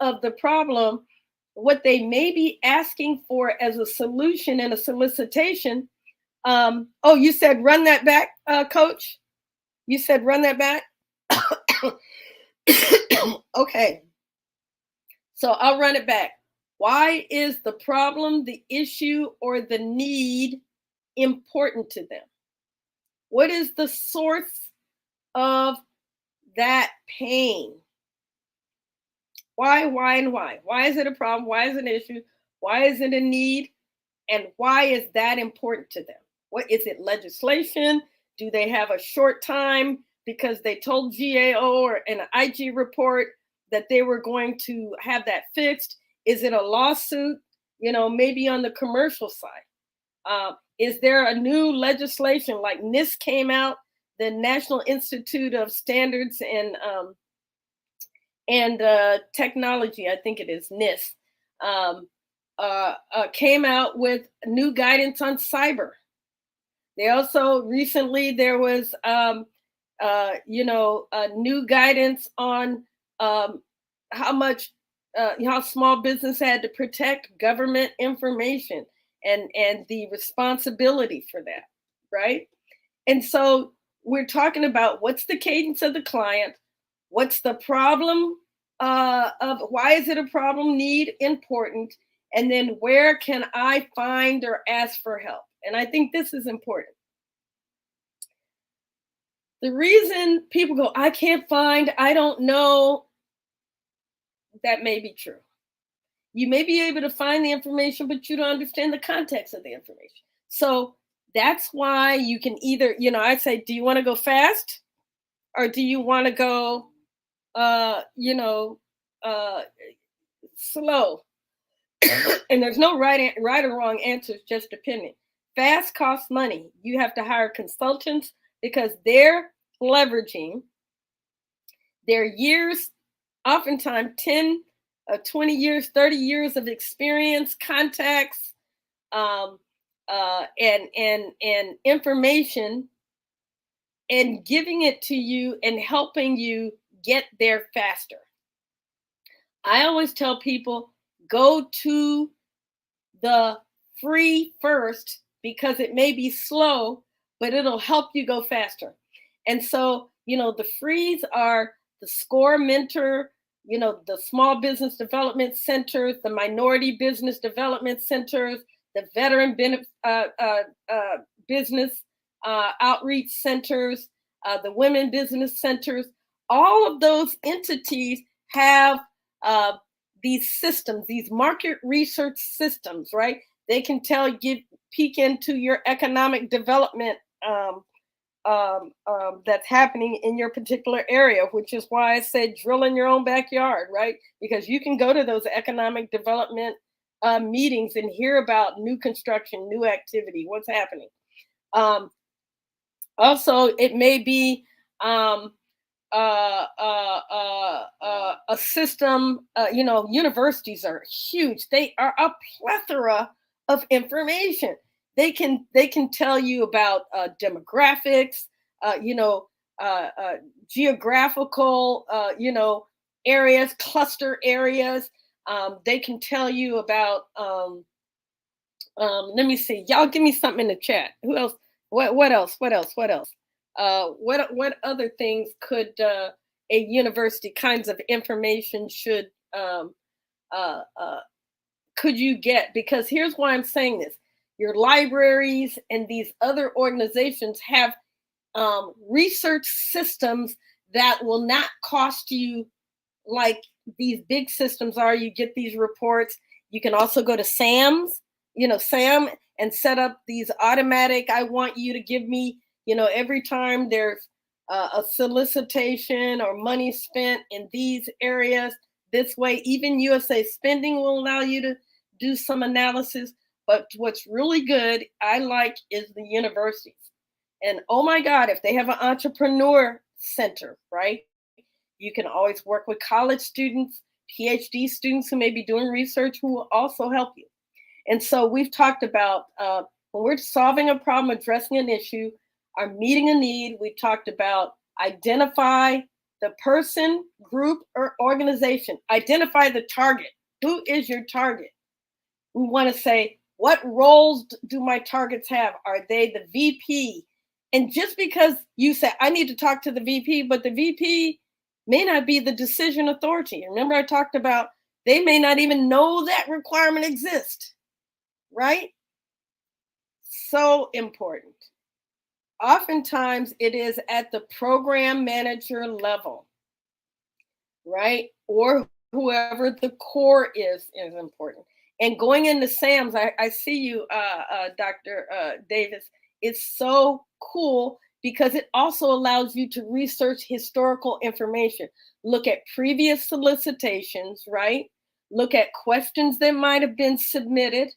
of the problem, what they may be asking for as a solution and a solicitation. Oh, you said run that back, Coach? You said run that back? Okay. So I'll run it back. Why is the problem, the issue, or the need important to them? What is the source of that pain? Why, and why? Why is it a problem? Why is it an issue? Why is it a need? And why is that important to them? What is it, legislation? Do they have a short time because they told GAO or an IG report that they were going to have that fixed? Is it a lawsuit, maybe on the commercial side? Is there a new legislation like NIST came out, the National Institute of Standards and Technology, I think it is NIST, came out with new guidance on cyber. They also recently, there was, new guidance on how much how small business had to protect government information and the responsibility for that, right? And so we're talking about what's the cadence of the client, what's the problem of why is it a problem, need, important, and then where can I find or ask for help? And I think this is important. The reason people go, I can't find, I don't know, that may be true. You may be able to find the information, but you don't understand the context of the information. So that's why you can either, I say, do you want to go fast or do you want to go, slow? And there's no right or wrong answers, just opinion. Fast costs money. You have to hire consultants because they're leveraging their years, oftentimes 10, 20 years, 30 years of experience, contacts, and information, and giving it to you and helping you get there faster. I always tell people, go to the free first because it may be slow, but it'll help you go faster. And so, the frees are the SCORE Mentor, the Small Business Development Centers, the Minority Business Development Centers, the Veteran Business Outreach Centers, the Women Business Centers. All of those entities have these systems, these market research systems, right? They can peek into your economic development that's happening in your particular area, which is why I said drill in your own backyard, right? Because you can go to those economic development meetings and hear about new construction, new activity, what's happening. Also, it may be a system, universities are huge. They are a plethora of information. They can tell you about demographics, geographical, areas, cluster areas. They can tell you about, let me see, y'all give me something in the chat. Who else? What else? What other things could a university kinds of information could you get? Because here's why I'm saying this. Your libraries and these other organizations have research systems that will not cost you like these big systems are. You get these reports. You can also go to SAM's, SAM, and set up these automatic, I want you to give me, every time there's a solicitation or money spent in these areas, this way. Even USA Spending will allow you to do some analysis. But what's really good, I like, is the universities. And oh my God, if they have an entrepreneur center, right? You can always work with college students, PhD students who may be doing research who will also help you. And so we've talked about when we're solving a problem, addressing an issue, or meeting a need, we talked about identify the person, group, or organization. Identify the target. Who is your target? We want to say, what roles do my targets have? Are they the VP? And just because you say, I need to talk to the VP, but the VP may not be the decision authority. Remember I talked about they may not even know that requirement exists, right? So important. Oftentimes it is at the program manager level, right? Or whoever the core is important. And going into SAM's, I see you, Dr. Davis, it's so cool because it also allows you to research historical information. Look at previous solicitations, right? Look at questions that might have been submitted.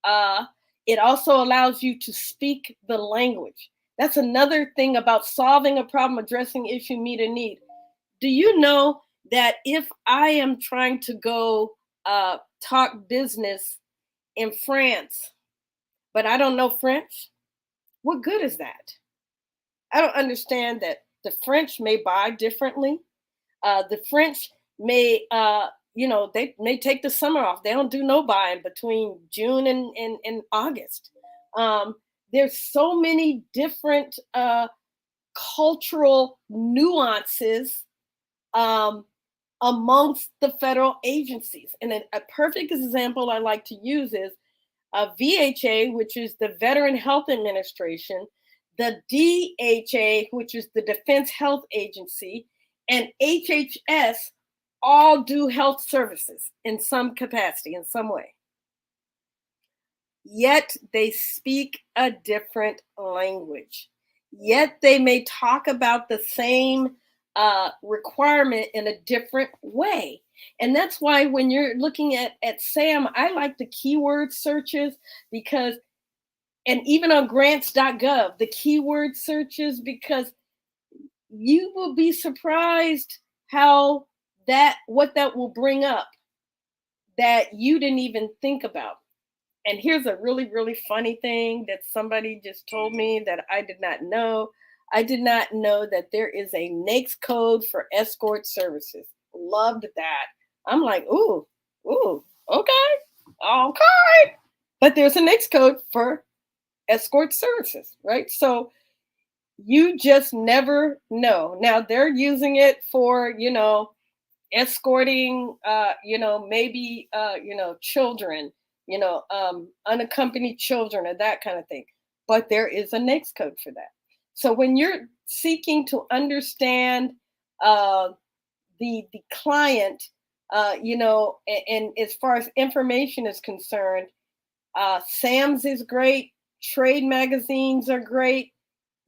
It also allows you to speak the language. That's another thing about solving a problem, addressing issue, meet a need. Do you know that if I am trying to go talk business in France, but I don't know French, what good is that? I don't understand that the French may buy differently. The French may they may take the summer off. They don't do no buying between June and August. There's so many different cultural nuances amongst the federal agencies. And a perfect example I like to use is VHA, which is the Veteran Health Administration, the DHA, which is the Defense Health Agency, and HHS all do health services in some capacity, in some way. Yet they speak a different language. Yet they may talk about the same requirement in a different way. And that's why when you're looking at SAM, I like the keyword searches because, and even on grants.gov, the keyword searches, because you will be surprised what that will bring up that you didn't even think about. And here's a really, really funny thing that somebody just told me that I did not know. I did not know that there is a NAICS code for escort services. Loved that. I'm like, ooh, okay. But there's a NAICS code for escort services, right? So you just never know. Now they're using it for, escorting, maybe, children, unaccompanied children or that kind of thing. But there is a NAICS code for that. So when you're seeking to understand the client, and as far as information is concerned, SAMS is great. Trade magazines are great.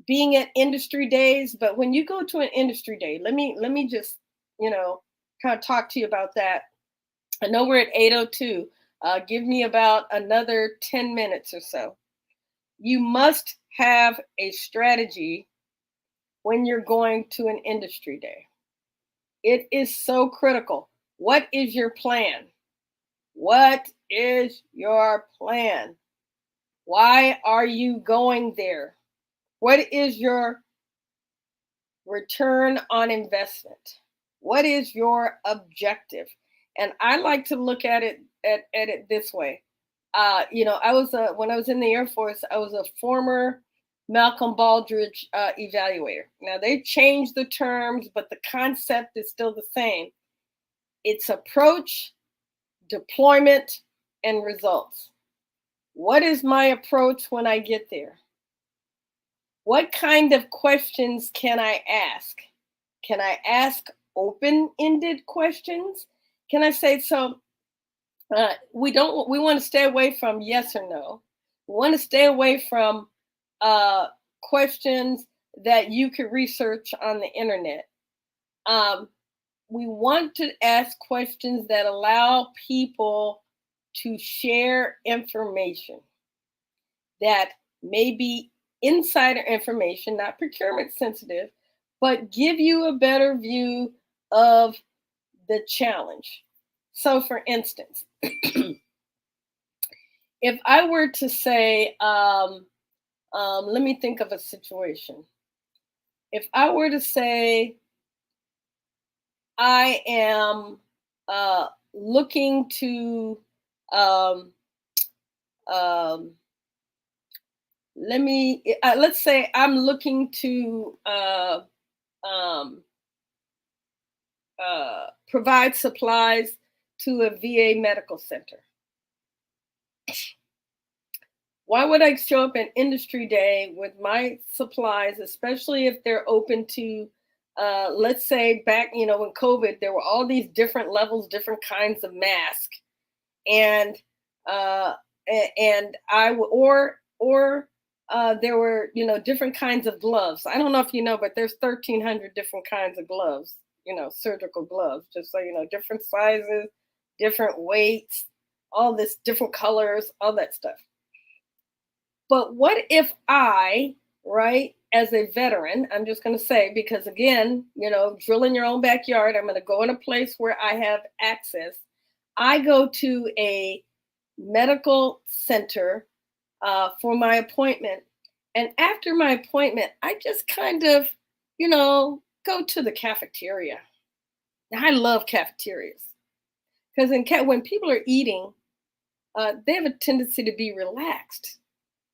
Being at industry days, but when you go to an industry day, let me just, kind of talk to you about that. I know we're at 8:02. Give me about another 10 minutes or so. You must have a strategy when you're going to an industry day. It is so critical. What is your plan? What is your plan? Why are you going there? What is your return on investment? What is your objective? And I like to look at it this way. I was when I was in the Air Force, I was a former Malcolm Baldrige evaluator. Now they changed the terms, but the concept is still the same. It's approach, deployment, and results. What is my approach when I get there? What kind of questions can I ask? Can I ask open-ended questions? Can I say, we want to stay away from yes or no. We want to stay away from questions that you could research on the internet. We want to ask questions that allow people to share information that may be insider information, not procurement sensitive, but give you a better view of the challenge. So for instance, if I were to say, let me think of a situation. If I were to say, I am looking to, let's say I'm looking to provide supplies to a VA medical center. Why would I show up at industry day with my supplies, especially if they're open to, let's say back, when COVID, there were all these different levels, different kinds of masks, and there were, different kinds of gloves. I don't know if you know, but there's 1,300 different kinds of gloves, surgical gloves, just so you know, different sizes, different weights, all this, different colors, all that stuff. But what if I, right, as a veteran, I'm just going to say, because again, drill in your own backyard, I'm going to go in a place where I have access. I go to a medical center for my appointment. And after my appointment, I just kind of, go to the cafeteria. Now, I love cafeterias. Because when people are eating, they have a tendency to be relaxed.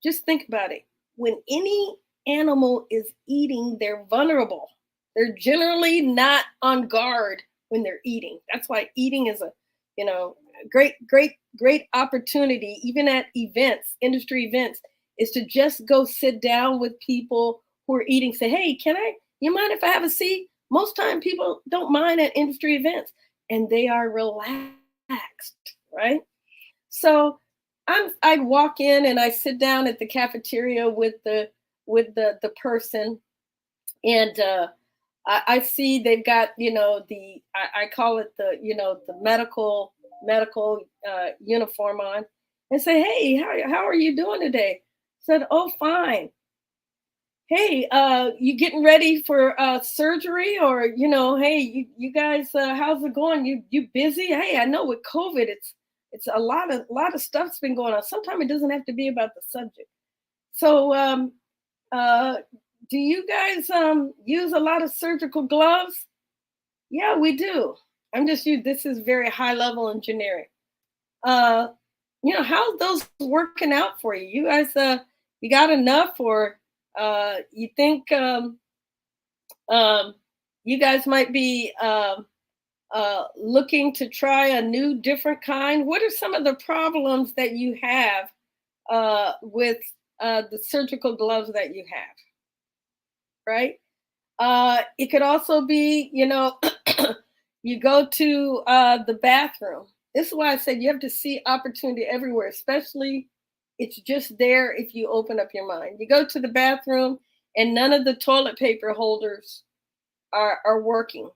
Just think about it. When any animal is eating, they're vulnerable. They're generally not on guard when they're eating. That's why eating is a, great opportunity, even at events, industry events, is to just go sit down with people who are eating. Say, hey, you mind if I have a seat? Most time people don't mind at industry events, and they are relaxed, right? So I walk in and I sit down at the cafeteria with the person, and I see they've got I call it the medical uniform on, and say, hey, how are you doing today? Said, oh, fine. Hey, you getting ready for surgery, or hey, you guys, how's it going? You busy? Hey, I know with COVID, it's a lot of stuff's been going on. Sometimes it doesn't have to be about the subject. So, uh, do you guys use a lot of surgical gloves? Yeah, we do. This is very high level and generic. Uh, how's those working out for you? You guys, you got enough, or you think um, you guys might be looking to try a new, different kind? What are some of the problems that you have with the surgical gloves that you have? Right? It could also be, you go to the bathroom. This is why I said you have to see opportunity everywhere, especially it's just there if you open up your mind. You go to the bathroom and none of the toilet paper holders are working.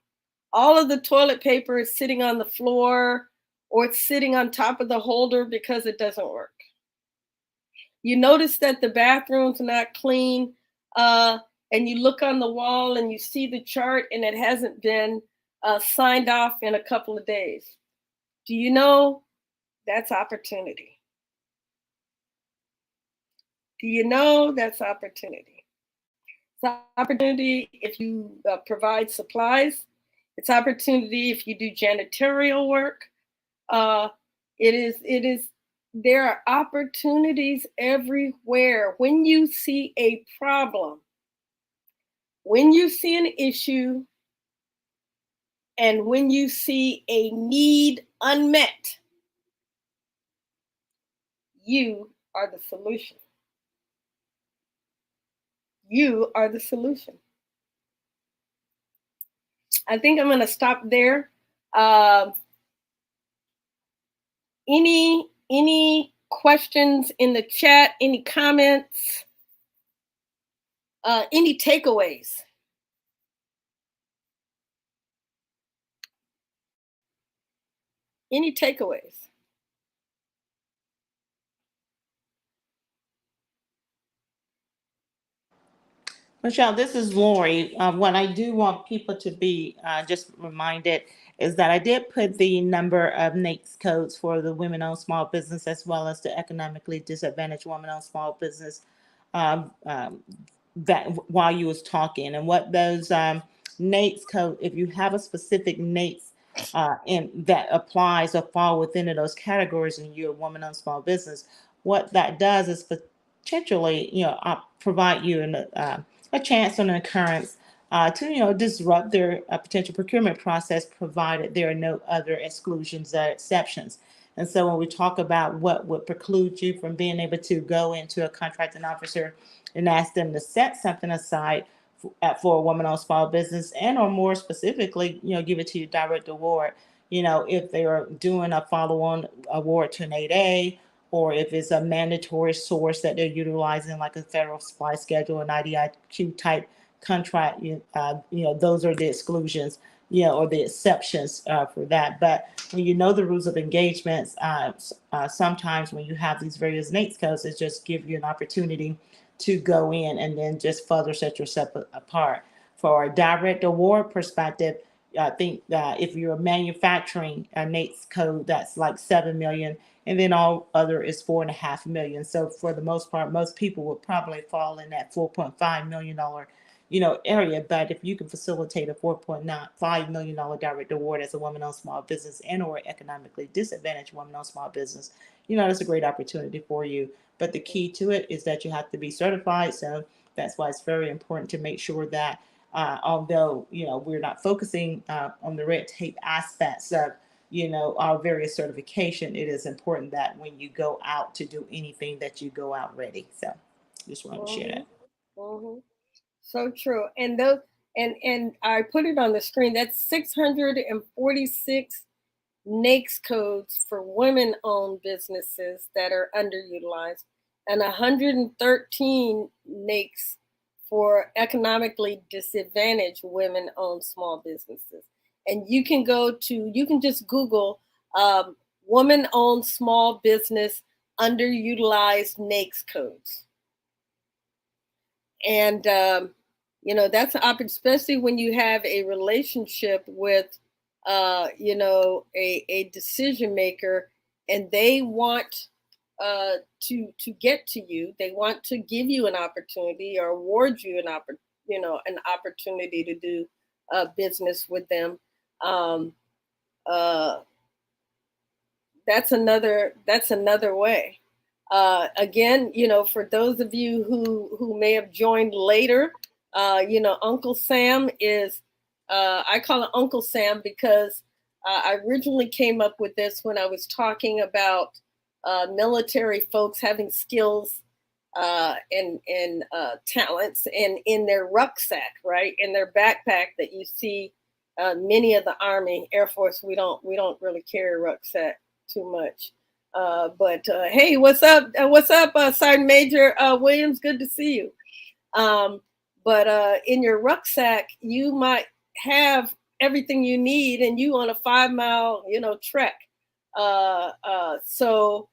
All of the toilet paper is sitting on the floor, or it's sitting on top of the holder because it doesn't work. You notice that the bathroom's not clean, and you look on the wall and you see the chart and it hasn't been signed off in a couple of days. Do you know that's opportunity? Do you know that's opportunity? It's opportunity if you provide supplies. It's opportunity if you do janitorial work. Uh, it is, there are opportunities everywhere. When you see a problem, when you see an issue, and when you see a need unmet, you are the solution. You are the solution. I think I'm going to stop there. Uh, any questions in the chat? Any comments? Any takeaways? Any takeaways?
Michelle, this is Lori. What I do want people to be just reminded is that I did put the number of NAICS codes for the women-owned small business as well as the economically disadvantaged women-owned small business um, um, that while you was talking, and what those NAICS code, if you have a specific NAICS in that applies or fall within those categories and you're a woman-owned small business, what that does is potentially, provide you a chance on an occurrence to disrupt their potential procurement process, provided there are no other exclusions or exceptions. And so when we talk about what would preclude you from being able to go into a contracting officer and ask them to set something aside for a woman-owned small business, and or more specifically, give it to you direct award. If they are doing a follow-on award to an 8A, or if it's a mandatory source that they're utilizing, like a federal supply schedule, an IDIQ type contract, those are the exclusions, or the exceptions for that. But when you know the rules of engagements, sometimes when you have these various NAICS codes, it just give you an opportunity to go in and then just further set yourself apart. For a direct award perspective, I think if you're manufacturing a NAICS code, that's like 7 million, and then all other is 4.5 million. So for the most part, most people would probably fall in that $4.5 million area. But if you can facilitate a $4.95 million direct award as a woman-owned small business and/or economically disadvantaged woman-owned small business, that's a great opportunity for you. But the key to it is that you have to be certified. So that's why it's very important to make sure that although we're not focusing on the red tape aspects of our various certification, it is important that when you go out to do anything that you go out ready. So just wanted to share that.
Mm-hmm. So true. And those and I put it on the screen. That's 646 NAICS codes for women-owned businesses that are underutilized, and 113 NAICS for economically disadvantaged women-owned small businesses. And you can just Google woman-owned small business underutilized NAICS codes. And, that's an opportunity, especially when you have a relationship with, a decision maker, and they want to get to you. They want to give you an opportunity or award you an opportunity to do business with them. That's another way. Again, for those of you who may have joined later, Uncle Sam is, I call it Uncle Sam because I originally came up with this when I was talking about military folks having skills and talents in their rucksack, right? In their backpack that you see many of the Army, Air Force, we don't really carry a rucksack too much. But hey, what's up? Sergeant Major Williams? Good to see you. But in your rucksack, you might have everything you need, and you on a 5-mile, trek. So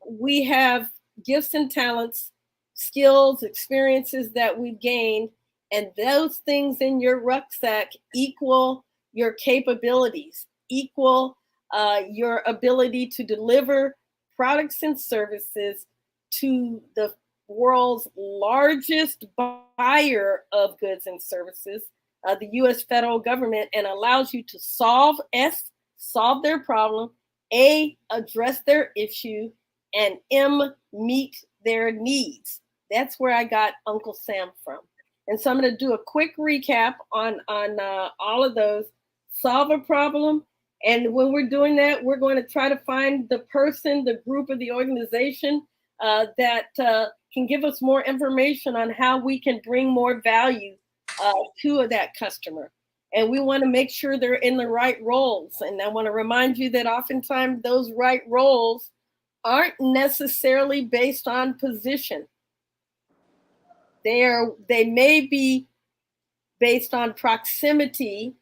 we have gifts and talents, skills, experiences that we've gained, and those things in your rucksack equal your capabilities, equal your ability to deliver products and services to the world's largest buyer of goods and services, the U.S. federal government, and allows you to solve their problem, A, address their issue, and M, meet their needs. That's where I got Uncle Sam from. And so I'm going to do a quick recap on all of those. Solve a problem. And when we're doing that, we're going to try to find the person, the group, or the organization that can give us more information on how we can bring more value to that customer. And we want to make sure they're in the right roles. And I want to remind you that oftentimes those right roles aren't necessarily based on position. They may be based on proximity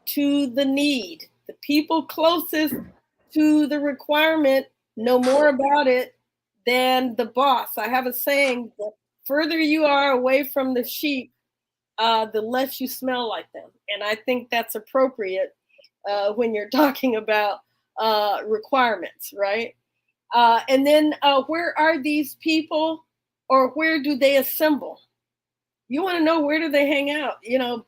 to the need. The people closest to the requirement know more about it than the boss. I have a saying, the further you are away from the sheep, the less you smell like them. And I think that's appropriate when you're talking about requirements, right? And then where are these people, or where do they assemble? You want to know, where do they hang out?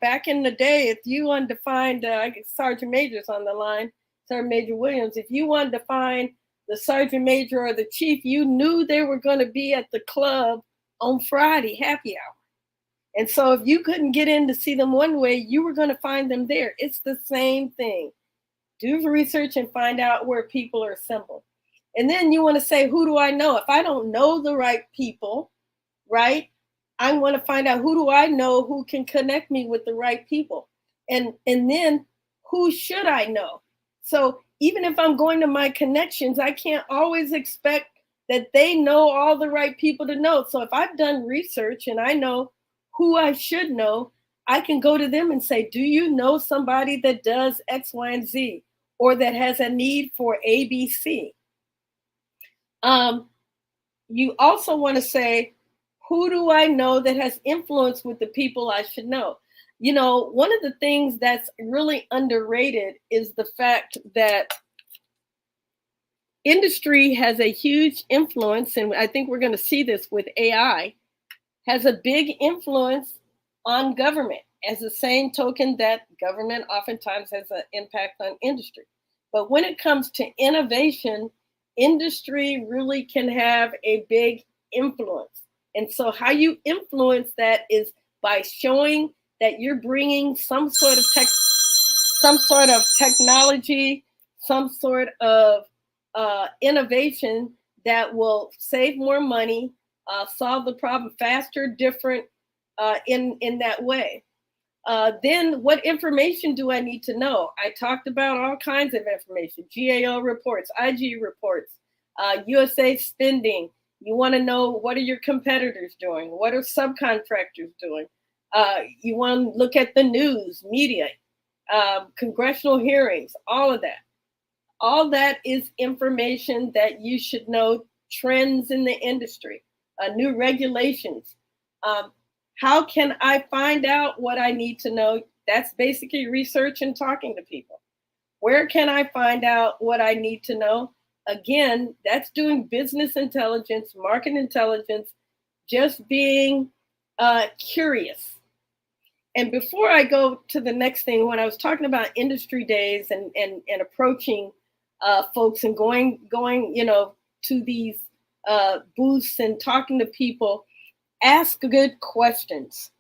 Back in the day, if you wanted to find, Sergeant Major's on the line, Sergeant Major Williams, if you wanted to find the Sergeant Major or the Chief, you knew they were going to be at the club on Friday, happy hour. And so if you couldn't get in to see them one way, you were going to find them there. It's the same thing. Do research and find out where people are assembled. And then you want to say, who do I know? If I don't know the right people, right, I want to find out, who do I know who can connect me with the right people? And then who should I know? So even if I'm going to my connections, I can't always expect that they know all the right people to know. So if I've done research and I know who I should know, I can go to them and say, do you know somebody that does X, Y, and Z, or that has a need for ABC? You also want to say, who do I know that has influence with the people I should know? One of the things that's really underrated is the fact that industry has a huge influence, and I think we're going to see this with AI, has a big influence on government, as the same token that government oftentimes has an impact on industry. But when it comes to innovation, industry really can have a big influence. And so how you influence that is by showing that you're bringing some sort of technology, some sort of innovation that will save more money, solve the problem faster, different in that way. Then what information do I need to know? I talked about all kinds of information, GAO reports, IG reports, USA spending. You want to know, what are your competitors doing? What are subcontractors doing? You want to look at the news, media, congressional hearings, all of that. All that is information that you should know, trends in the industry, new regulations. How can I find out what I need to know? That's basically research and talking to people. Where can I find out what I need to know? Again, that's doing business intelligence, market intelligence, just being curious. And before I go to the next thing, when I was talking about industry days and approaching folks and going, to these booths and talking to people, ask good questions.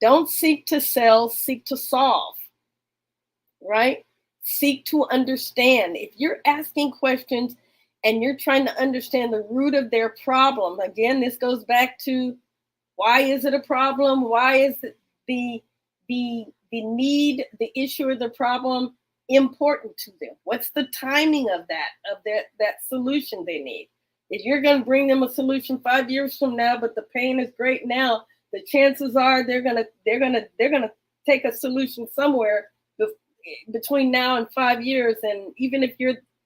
Don't seek to sell, seek to solve, right? Seek to understand. If you're asking questions and you're trying to understand the root of their problem, again, this goes back to, why is it a problem? Why is it the need, the issue, or the problem important to them? What's the timing of that solution they need? If you're going to bring them a solution 5 years from now, but the pain is great now, the chances are they're gonna take a solution somewhere between now and 5 years. And even if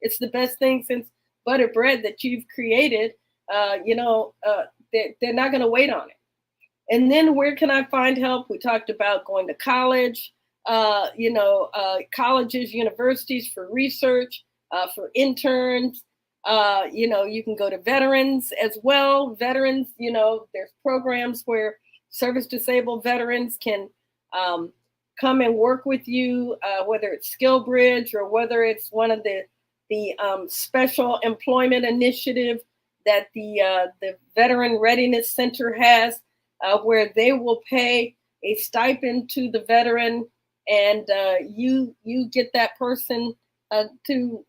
it's the best thing since buttered bread that you've created, they're not going to wait on it. And then where can I find help? We talked about going to college, colleges, universities for research, for interns. You can go to veterans as well. Veterans, there's programs where service disabled veterans can come and work with you, whether it's SkillBridge or whether it's one of the special employment initiative that the Veteran Readiness Center has, where they will pay a stipend to the veteran, and you get that person to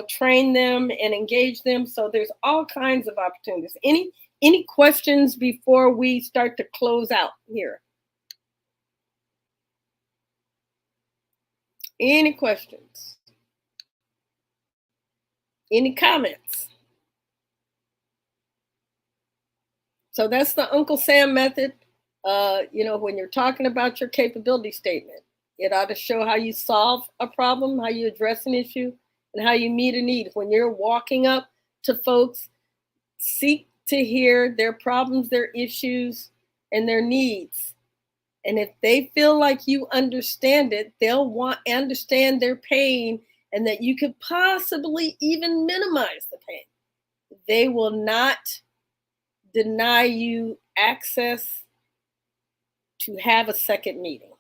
train them and engage them. So there's all kinds of opportunities. Any questions before we start to close out here? Any questions? Any comments? So that's the Uncle Sam method. When you're talking about your capability statement, it ought to show how you solve a problem, how you address an issue, and how you meet a need. When you're walking up to folks, seek to hear their problems, their issues, and their needs. And if they feel like you understand it, they'll understand their pain and that you could possibly even minimize the pain. They will not deny you access to have a second meeting.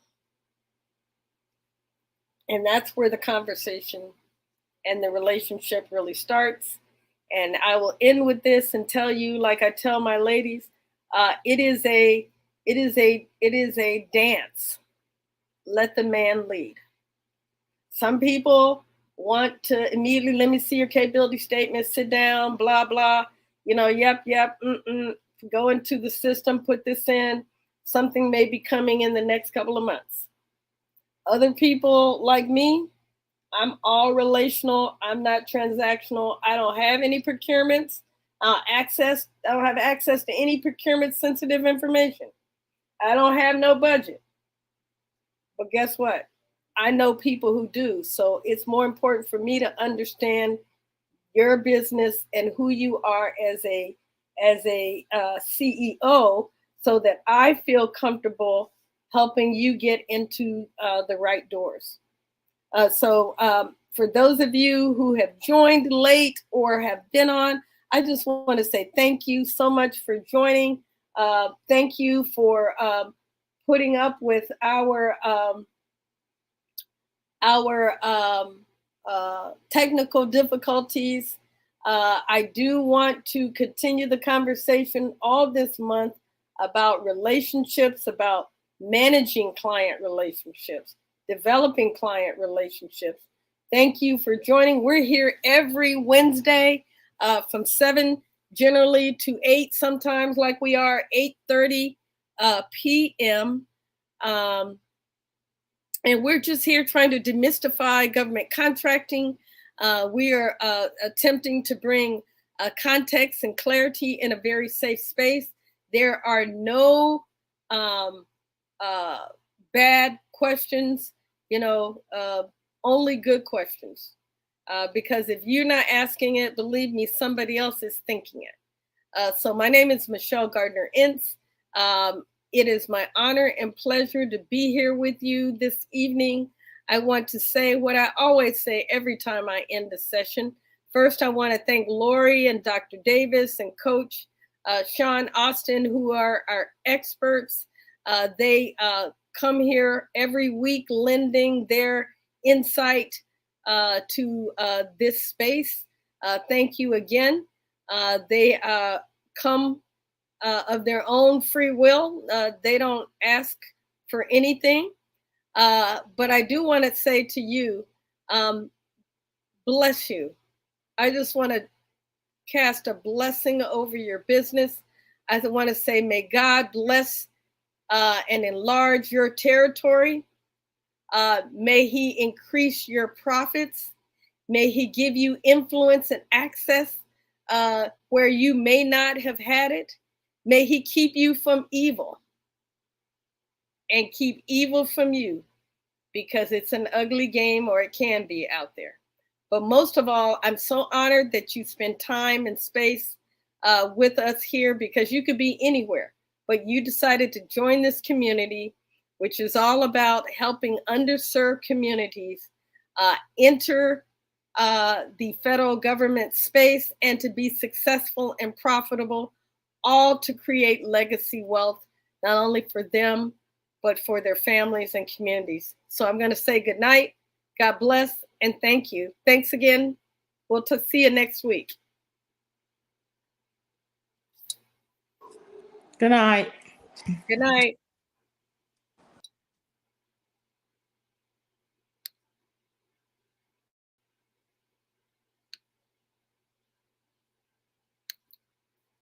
And that's where the conversation and the relationship really starts. And I will end with this and tell you, like I tell my ladies, it is a dance. Let the man lead. Some people want to immediately, let me see your capability statement, sit down, blah, blah, yep, go into the system, put this in. Something may be coming in the next couple of months. Other people like me, I'm all relational. I'm not transactional. I don't have any procurements. I don't have access to any procurement sensitive information. I don't have no budget. But guess what? I know people who do. So it's more important for me to understand your business and who you are as a CEO, so that I feel comfortable helping you get into the right doors. So for those of you who have joined late or have been on, I just want to say thank you so much for joining. Thank you for putting up with our technical difficulties. I do want to continue the conversation all this month about relationships, about managing client relationships, developing client relationships. Thank you for joining. We're here every Wednesday from 7 generally to 8 sometimes, like we are 8:30 p.m. And we're just here trying to demystify government contracting. We are attempting to bring context and clarity in a very safe space. There are no bad questions, only good questions. Because if you're not asking it, believe me, somebody else is thinking it. So my name is Shenell Gardner-Ince. It is my honor and pleasure to be here with you this evening. I want to say what I always say every time I end the session. First, I want to thank Lori and Dr. Davis and Coach Sean Austin, who are our experts. They come here every week lending their insight to this space. Thank you again. They come of their own free will. They don't ask for anything. But I do want to say to you, bless you. I just want to cast a blessing over your business. I want to say, may God bless and enlarge your territory. May He increase your profits. May He give you influence and access where you may not have had it. May He keep you from evil and keep evil from you, because it's an ugly game, or it can be out there. But most of all, I'm so honored that you spend time and space with us here, because you could be anywhere, but you decided to join this community, which is all about helping underserved communities enter the federal government space and to be successful and profitable, all to create legacy wealth, not only for them, but for their families and communities. So I'm going to say good night, God bless, and thank you. Thanks again. We'll see you next week.
Good night.
Good night.